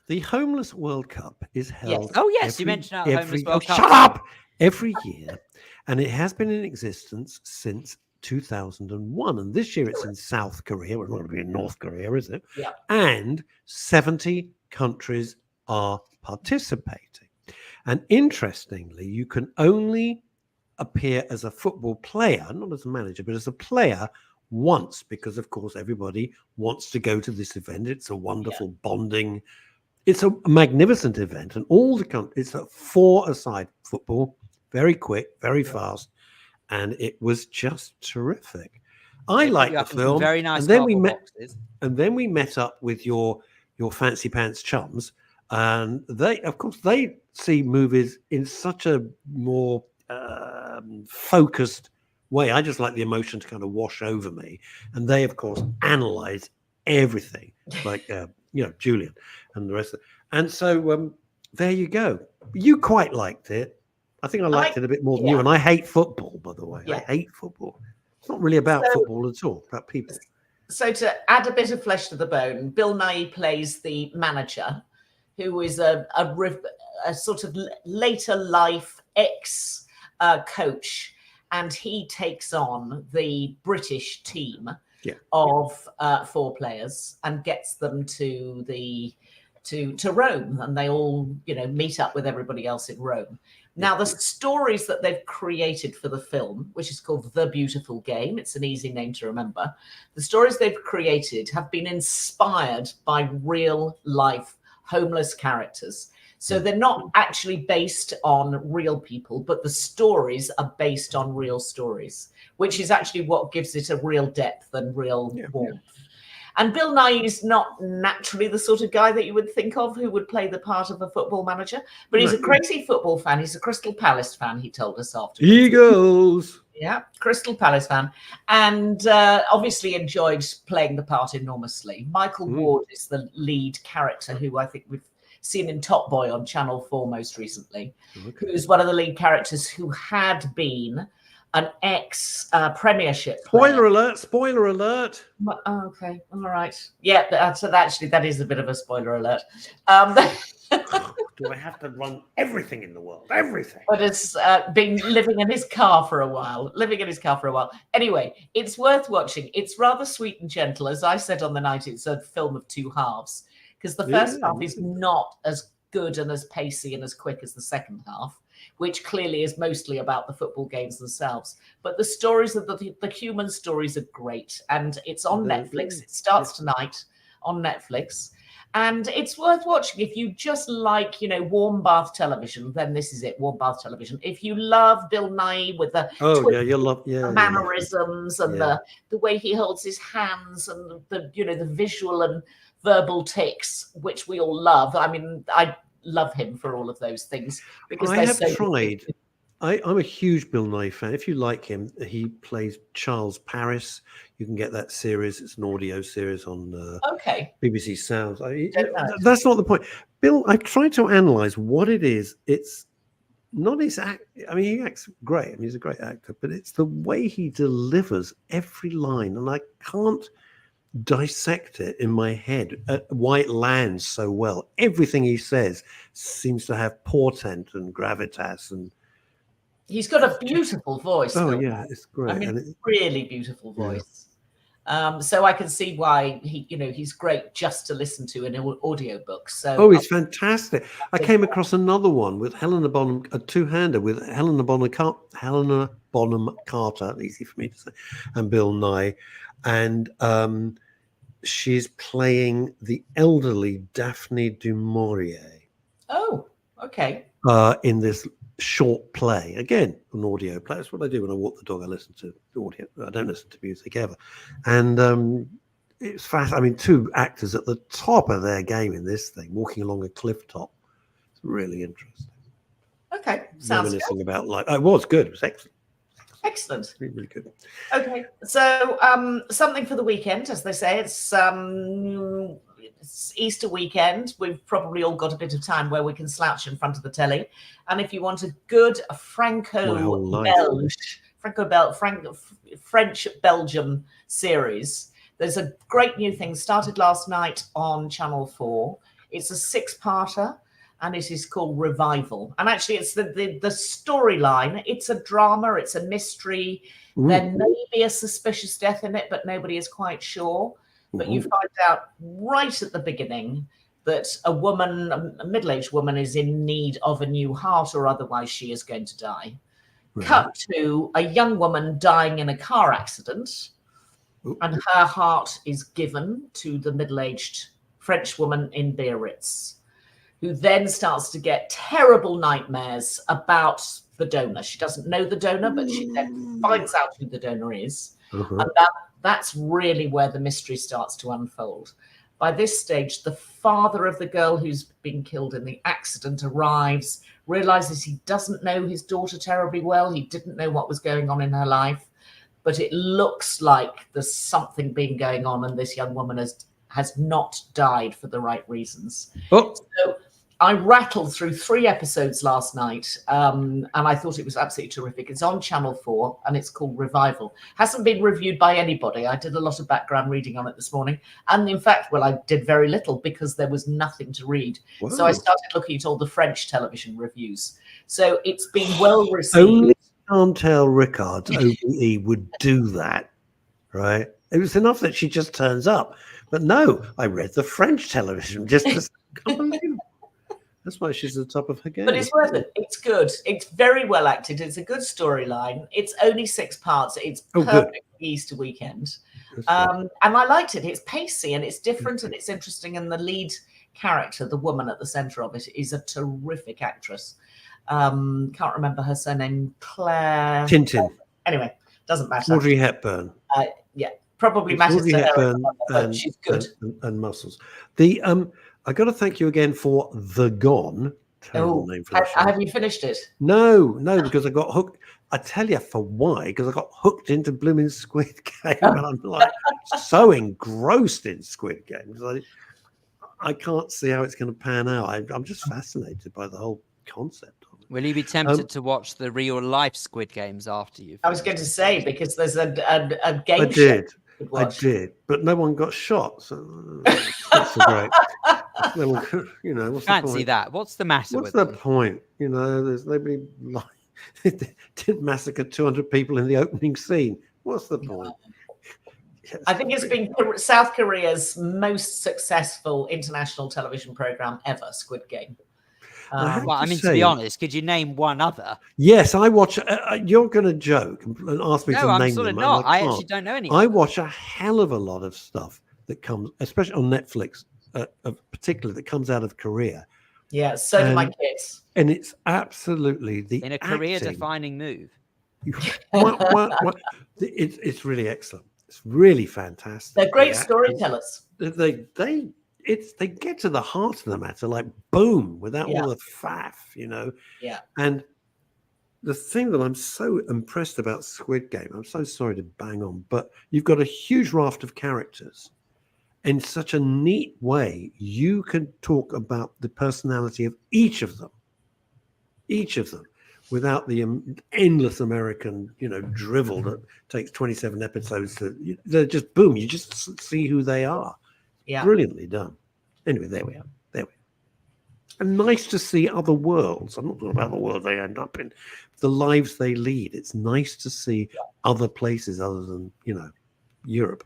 The Homeless World Cup is held. Oh, yes, you mentioned our Homeless World Cup. Shut up! Every year, and it has been in existence since 2001. And this year it's in South Korea. We're not going to be in North Korea, is it? Yeah. And 70 countries are participating. And interestingly, you can only appear as a football player, not as a manager, but as a player once, because of course everybody wants to go to this event. It's a wonderful bonding. It's a magnificent event, and all the countries. It's a four-a-side football, very quick, very fast, and it was just terrific. I like the film. Very nice. And then we cardboard met. boxes. And then we met up with your fancy pants chums, and they, of course, they see movies in such a more focused way. I just like the emotion to kind of wash over me, and they, of course, analyze everything, like Julian and the rest of it. And so there you go. You quite liked it. I think I liked it a bit more than you. And I hate football, by the way. Yeah. I hate football. It's not really about football at all. About people. So to add a bit of flesh to the bone, Bill Nighy plays the manager, who is a sort of later life ex coach, and he takes on the British team of 4 players and gets them to Rome, and they all meet up with everybody else in Rome. Now, the stories that they've created for the film, which is called The Beautiful Game, it's an easy name to remember. The stories they've created have been inspired by real life homeless characters. So they're not actually based on real people, but the stories are based on real stories, which is actually what gives it a real depth and real warmth. And Bill Nighy is not naturally the sort of guy that you would think of who would play the part of a football manager, but he's a crazy football fan. He's a Crystal Palace fan, he told us afterwards. Eagles! Yeah, Crystal Palace fan. And obviously enjoyed playing the part enormously. Michael Ward is the lead character, who I think we've seen in Top Boy on Channel 4 most recently, who's one of the lead characters who had been an ex-Premiership player. Spoiler alert. Oh, okay, all right. Yeah, so actually, that is a bit of a spoiler alert. Do I have to run everything in the world? Everything. But it's been living in his car for a while. Anyway, it's worth watching. It's rather sweet and gentle. As I said on the night, it's a film of 2 halves, because the first half is not as good and as pacey and as quick as the second half, which clearly is mostly about the football games themselves. But the stories of the human stories are great, and it's on Netflix. It starts tonight on Netflix. And it's worth watching. If you just like, warm bath television, then this is it, warm bath television. If you love Bill Nye with the you'll love mannerisms and the way he holds his hands and the visual and verbal tics, which we all love. I mean, I love him for all of those things because I have tried. I'm a huge Bill Nye fan. If you like him, he plays Charles Paris. You can get that series. It's an audio series on BBC Sounds. That's not the point. Bill, I've tried to analyze what it is. It's not his act. I mean, he acts great. I mean, he's a great actor, but it's the way he delivers every line, and I can't dissect it in my head. Why it lands so well. Everything he says seems to have portent and gravitas, and he's got a beautiful voice. Oh, yeah, it's great. I mean, really beautiful voice. Yeah. So I can see why he's great just to listen to in audiobooks. So he's fantastic. I came across another one with Helena Bonham, a two-hander with Helena Bonham Carter, easy for me to say, and Bill Nye, and she's playing the elderly Daphne du Maurier. Oh, okay. In this short play, again, an audio play. That's what I do when I walk the dog. I listen to audio. I don't listen to music ever. And it's fast. I mean, two actors at the top of their game in this thing, walking along a cliff top. It's really interesting. Okay, sounds reminiscing about life. It was good. It was excellent. Excellent. Really, really good. Okay, so something for the weekend, as they say. It's Easter weekend. We've probably all got a bit of time where we can slouch in front of the telly. And if you want a good French-Belgium series, there's a great new thing started last night on Channel 4. It's a 6-parter, and it is called Revival. And actually, it's the storyline. It's a drama. It's a mystery. Ooh. There may be a suspicious death in it, but nobody is quite sure. But you find out right at the beginning that a middle-aged woman, is in need of a new heart, or otherwise she is going to die. Right. Cut to a young woman dying in a car accident, and her heart is given to the middle-aged French woman in Biarritz, who then starts to get terrible nightmares about the donor. She doesn't know the donor, but she then finds out who the donor is. And that's really where the mystery starts to unfold. By this stage, the father of the girl who's been killed in the accident arrives, realizes he doesn't know his daughter terribly well. He didn't know what was going on in her life, but it looks like there's something been going on, and this young woman has not died for the right reasons. So I rattled through 3 episodes last night, and I thought it was absolutely terrific. It's on Channel 4, and it's called Revival. Hasn't been reviewed by anybody. I did a lot of background reading on it this morning. And in fact, I did very little because there was nothing to read. Wow. So I started looking at all the French television reviews. So it's been well received. Only Chantal Rickards OBE would do that, right? It was enough that she just turns up. But no, I read the French television just to... That's why she's at the top of her game. But it's worth it. It's good. It's very well acted. It's a good storyline. It's only 6 parts. It's perfect for Easter weekend. And I liked it. It's pacey and it's different and it's interesting. And the lead character, the woman at the center of it, is a terrific actress. Can't remember her surname. Claire. Tintin. Anyway, doesn't matter. Audrey Hepburn. Yeah, probably matters to her. But she's good. And muscles. I got to thank you again for The Gone. Terrible name for the show. Have you finished it? No, because I got hooked. I tell you for why, because I got hooked into blooming Squid Game, and I'm like so engrossed in Squid Game. I can't see how it's going to pan out. I'm just fascinated by the whole concept of it. Will you be tempted to watch the real life Squid Games after you? I was going to say, because there's a game I did. I did, but no one got shot. So that's great. No one could, fancy that. What's the matter with them? What's the point? There's nobody didn't massacre 200 people in the opening scene. What's the point? Yes, I think it's been South Korea's most successful international television program ever, Squid Game. To be honest, could you name one other? Yes, I watch. You're going to joke and ask me to name them. No, I'm sort of not. I actually don't know any. I watch a hell of a lot of stuff that comes, especially on Netflix, particularly that comes out of Korea. Yeah, so do my kids. And it's absolutely in a career-defining move. It's really excellent. It's really fantastic. They're great storytellers. They get to the heart of the matter, like boom, without all the faff, you know. Yeah. And the thing that I'm so impressed about Squid Game, I'm so sorry to bang on, but you've got a huge raft of characters. In such a neat way, you can talk about the personality of each of them, without the endless American, you know, drivel that takes 27 episodes they're just boom, you just see who they are. Yeah. Brilliantly done. Anyway, there we are. And nice to see other worlds. I'm not talking about the world they end up in, the lives they lead. It's nice to see other places other than, you know, Europe.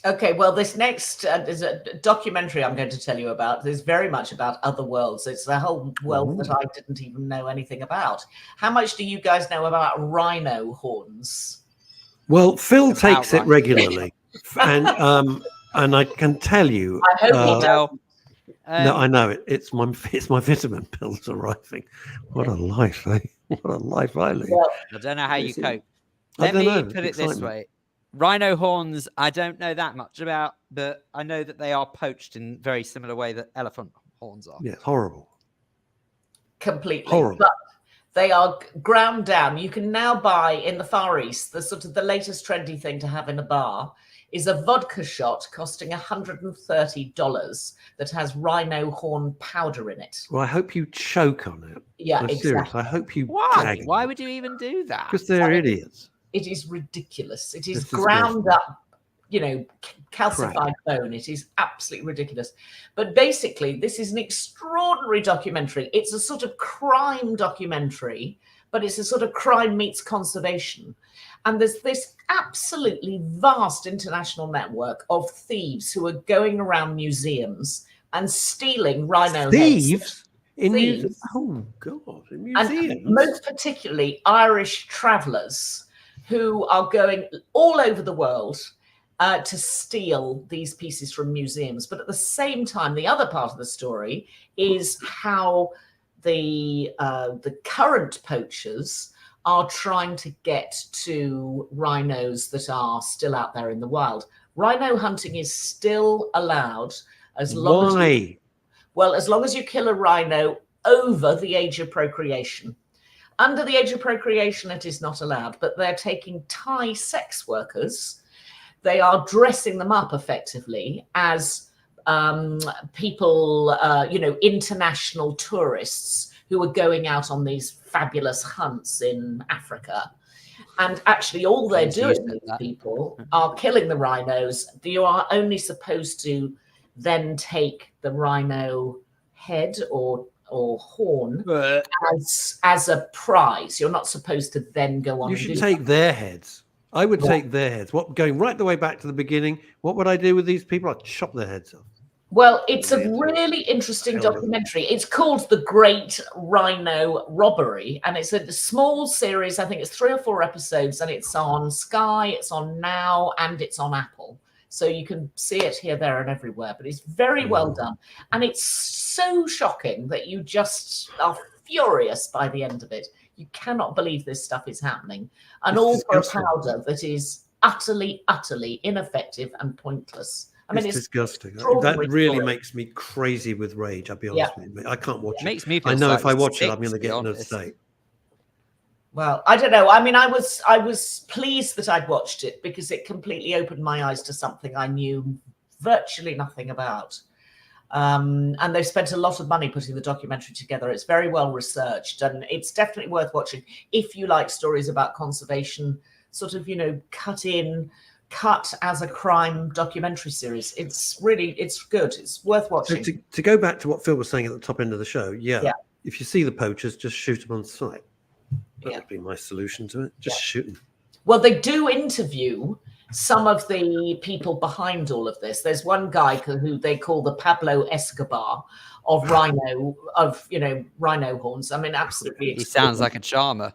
Okay, well, this next is a documentary I'm going to tell you about. It's very much about other worlds. It's a whole world that I didn't even know anything about. How much do you guys know about rhino horns? Well, Phil takes it regularly, and I can tell you. I hope he does. No, I know it. It's my vitamin pills arriving. What a life, eh? What a life I lead. Well, I don't know how you cope. Let me put it this way. Rhino horns, I don't know that much about, but I know that they are poached in very similar way that elephant horns are. Yeah, it's horrible. Completely. Horrible. But they are ground down. You can now buy in the Far East, the sort of the latest trendy thing to have in a bar is a vodka shot costing $130 that has rhino horn powder in it. Well, I hope you choke on it. Yeah, I'm exactly. serious. I hope you. Why? Why would you even do that? Because they're idiots. It is ridiculous. It is ground up, you know, calcified bone. It is absolutely ridiculous. But basically, this is an extraordinary documentary. It's a sort of crime documentary, but it's a sort of crime meets conservation. And there's this absolutely vast international network of thieves who are going around museums and stealing rhino Thieves? Thieves. Oh, God. In museums? And most particularly Irish travellers who are going all over the world to steal these pieces from museums. But at the same time, the other part of the story is how the current poachers are trying to get to rhinos that are still out there in the wild. Rhino hunting is still allowed as long as long as you kill a rhino over the age of procreation. Under the age of procreation, it is not allowed, but they're taking Thai sex workers. They are dressing them up effectively as people, you know, international tourists who are going out on these fabulous hunts in Africa. And actually all they're doing, these people, are killing the rhinos. You are only supposed to then take the rhino head or horn as a prize. You're not supposed to then go on. You should take their heads. I would take their heads. What, going right the way back to the beginning, what would I do with these people? I'd chop their heads off. Well, it's a really interesting documentary. It's called The Great Rhino Robbery, and it's a small series. I think it's 3 or 4 episodes, and it's on Sky, it's on Now, and it's on Apple. So you can see it here, there, and everywhere. But it's very well done. And it's so shocking that you just are furious by the end of it. You cannot believe this stuff is happening. And all for a powder that is utterly, utterly ineffective and pointless. I mean, it's disgusting. That really makes me crazy with rage. I'll be honest with you. I can't watch it. Makes me feel I know if I watch it, I'm going to get in a state. Well, I don't know. I mean, I was pleased that I'd watched it because it completely opened my eyes to something I knew virtually nothing about. And they've spent a lot of money putting the documentary together. It's very well researched, and it's definitely worth watching if you like stories about conservation, sort of, you know, cut as a crime documentary series. It's good. It's worth watching. So to go back to what Phil was saying at the top end of the show, if you see the poachers, just shoot them on sight. That would be my solution to it. Just shoot them. Well, they do interview some of the people behind all of this. There's one guy who they call the Pablo Escobar of rhino horns. I mean, absolutely. He sounds like a charmer.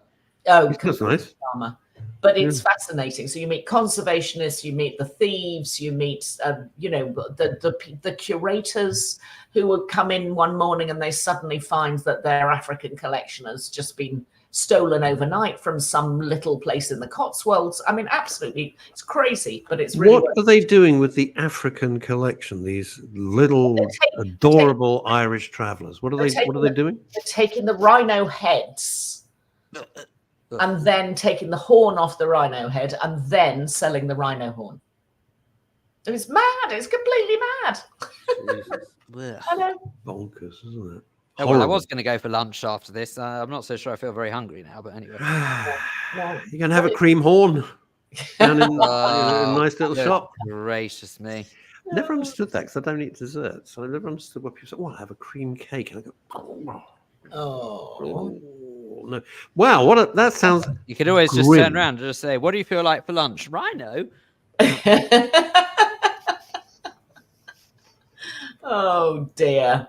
Oh, that's nice. Charmer. But it's fascinating. So you meet conservationists, you meet the thieves, you meet, the curators who would come in one morning and they suddenly find that their African collection has just been stolen overnight from some little place in the Cotswolds. I mean, absolutely, it's crazy, but it's really. What are they doing with the African collection? These little adorable Irish travellers. What are they doing? They're taking the rhino heads. And then taking the horn off the rhino head and then selling the rhino horn. It's mad. It's completely mad. I know. Bonkers, isn't it? Oh, well, I was going to go for lunch after this. I'm not so sure I feel very hungry now, but anyway. You're going to have a cream horn down in a nice little shop. Gracious me. I never understood that because I don't eat desserts. So I never understood what people say. Oh, I have a cream cake. And I go, oh. No. Wow, that sounds. You could always just turn around and just say, "What do you feel like for lunch?" Rhino. Oh dear.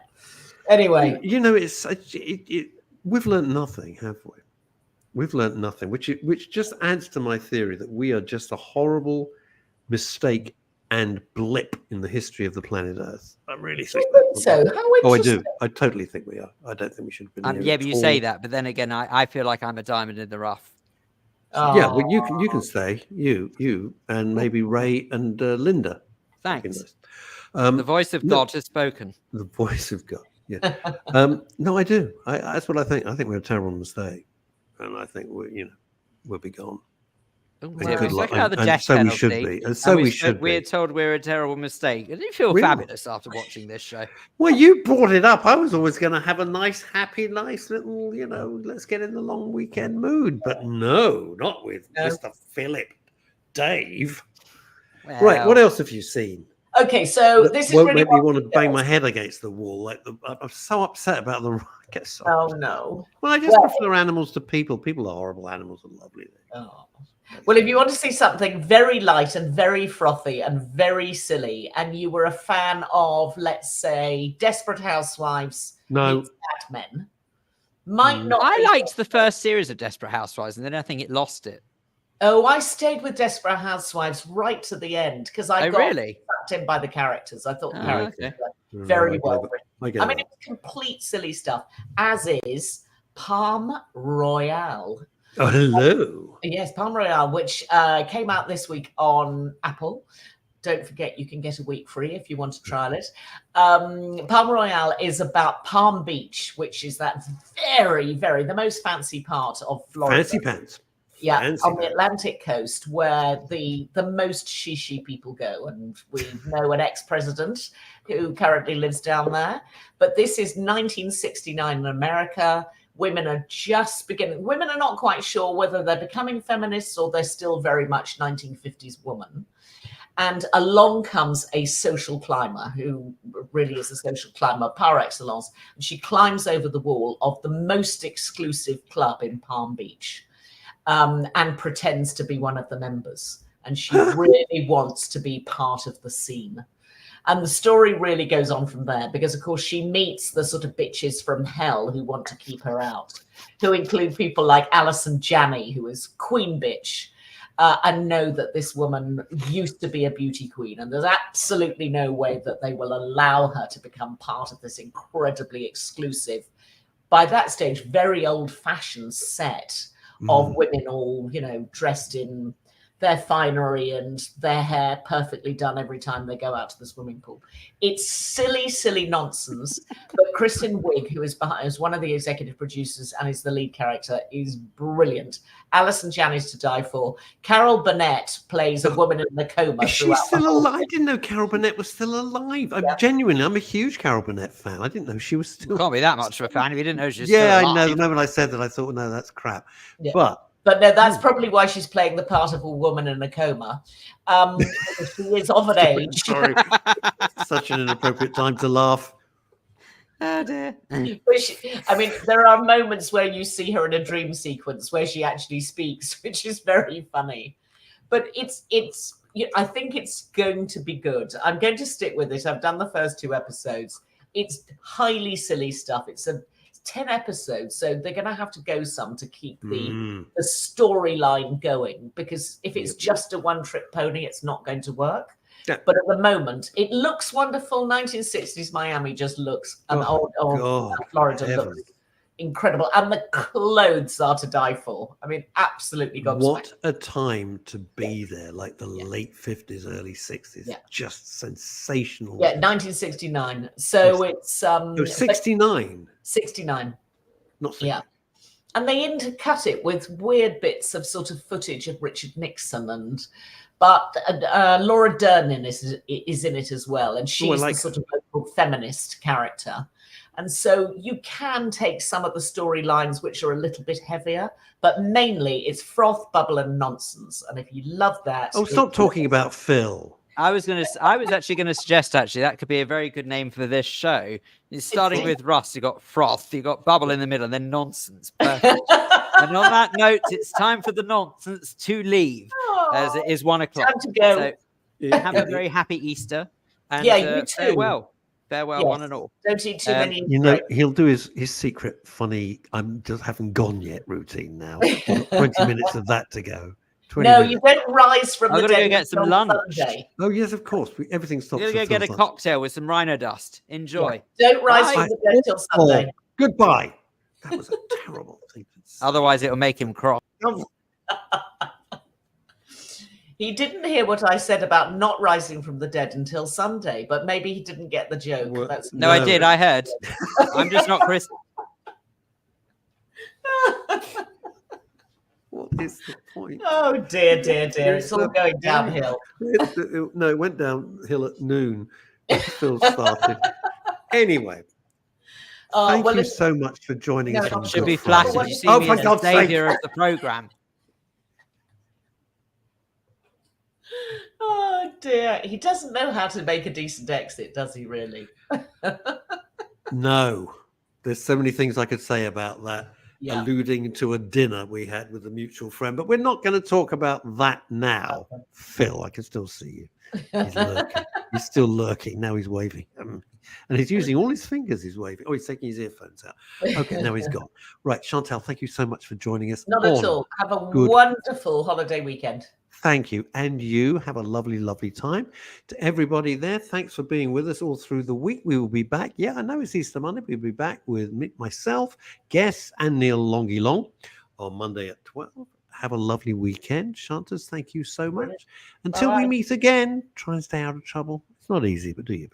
Anyway, we've learned nothing, have we? We've learned nothing, which just adds to my theory that we are just a horrible mistake and blip in the history of the planet Earth. I really think so. How I do. I totally think we are. I don't think we should have been here. Yeah, but you say that, but then again, I feel like I'm a diamond in the rough. Yeah, well, you can stay. You, and maybe Ray and Linda. Thanks. The voice of God has spoken. The voice of God. Yeah. No, I do. That's what I think. I think we're a terrible mistake, and I think we'll be gone. Good luck. And so we should be. And so we should be. We're told we're a terrible mistake. I do feel fabulous after watching this show. Well, you brought it up. I was always going to have a nice, happy, nice little, let's get in the long weekend mood. But no, not with Mr. Philip Dave. Well, right. What else have you seen? Okay, so this is won't really make me want to bang my head against the wall. I'm so upset about the. Oh no! Well, I just prefer animals to people. People are horrible. Animals are lovely. Oh. Well, if you want to see something very light and very frothy and very silly, and you were a fan of, let's say, Desperate Housewives, Mad Men, might not. I liked the first series of Desperate Housewives, and then I think it lost it. Oh, I stayed with Desperate Housewives right to the end because I got sucked in by the characters. I thought the characters were very well written. I mean, it was complete silly stuff, as is Palm Royale. Oh, hello. Yes, Palm Royale, which came out this week on Apple. Don't forget, you can get a week free if you want to trial it. Palm Royale is about Palm Beach, which is that the most fancy part of Florida. Fancy pants. Yeah, on the Atlantic coast, where the most shishi people go. And we know an ex-president who currently lives down there. But this is 1969 in America. Women are just beginning. Women are not quite sure whether they're becoming feminists or they're still very much 1950s woman. And along comes a social climber who really is a social climber par excellence. And she climbs over the wall of the most exclusive club in Palm Beach. And pretends to be one of the members. And she really wants to be part of the scene. And the story really goes on from there because, of course, she meets the sort of bitches from hell who want to keep her out, who include people like Alison Janney, who is queen bitch, and know that this woman used to be a beauty queen. And there's absolutely no way that they will allow her to become part of this incredibly exclusive, by that stage, very old-fashioned set of women all, dressed in their finery and their hair perfectly done every time they go out to the swimming pool. It's silly, silly nonsense. But Kristen Wiig, who is one of the executive producers and is the lead character, is brilliant. Alison Janney's to die for. Carol Burnett plays a woman in the coma. Is she still alive? I didn't know Carol Burnett was still alive. I'm a huge Carol Burnett fan. I didn't know she was still. Can't be that much of a fan if you didn't know she was still alive. I know. The moment I said that, I thought, no, that's crap. Yeah. But no, that's probably why she's playing the part of a woman in a coma. She is of an age. Sorry. Such an inappropriate time to laugh. Oh dear. There are moments where you see her in a dream sequence where she actually speaks, which is very funny. But I think it's going to be good. I'm going to stick with it. I've done the first 2 episodes. It's highly silly stuff. It's 10 episodes, so they're going to have to go some to keep the storyline going, because if it's just a one-trick pony, it's not going to work. Yeah. But at the moment, it looks wonderful. 1960s Miami just looks, and Florida looks incredible, and the clothes are to die for. I mean, absolutely gobsmacked. What a time to be there, like the late 50s, early 60s. Yeah. Just sensational. Yeah, 1969. So it's it was 69. 69. Not 60. Yeah. And they intercut it with weird bits of sort of footage of Richard Nixon, but Laura Dern is in it as well, and she's the sort of local feminist character. And so you can take some of the storylines which are a little bit heavier, but mainly it's froth, bubble, and nonsense. And if you love that, stop talking about Phil. I was actually going to suggest that could be a very good name for this show. It's starting with Russ. You got froth, you got bubble in the middle, and then nonsense. Perfect. And on that note, it's time for the nonsense to leave, as it is 1 o'clock. Time to go. So have a very happy Easter. And you too. Farewell, one and all. Don't eat too many. He'll do his secret funny, I'm just haven't gone yet routine now. 20 minutes of that to go. No, you don't rise from the dead. I'm going to go get some lunch. Sunday. Oh, yes, of course. Everything stops. You're going to go get a cocktail with some rhino dust. Enjoy. Yeah. Don't rise from the dead till Sunday. Goodbye. That was a terrible thing to say. Otherwise, it'll make him cross. He didn't hear what I said about not rising from the dead until Sunday, but maybe he didn't get the joke. No, I did. I heard. I'm just not Chris. What is the point? Oh, dear. It's all going downhill. No, it went downhill at noon. Phil started. Anyway. Thank you so much for joining us. It should be flattered. You see me as the savior of the program. Oh dear, he doesn't know how to make a decent exit, does he really? No, there's so many things I could say about that, alluding to a dinner we had with a mutual friend, but we're not going to talk about that now. Okay. Phil, I can still see you. He's lurking. He's still lurking. Now he's waving. And he's using all his fingers. He's waving. Oh, he's taking his earphones out. Okay, now he's gone. Right, Chantal, thank you so much for joining us. Not at all. Have a wonderful holiday weekend. Thank you. And you have a lovely, lovely time. To everybody there, thanks for being with us all through the week. We will be back. Yeah, I know it's Easter Monday. We'll be back with myself, guests, and Neil Longy Long on Monday at 12. Have a lovely weekend. Shantas, thank you so much. Until we meet again, try and stay out of trouble. It's not easy, but do you?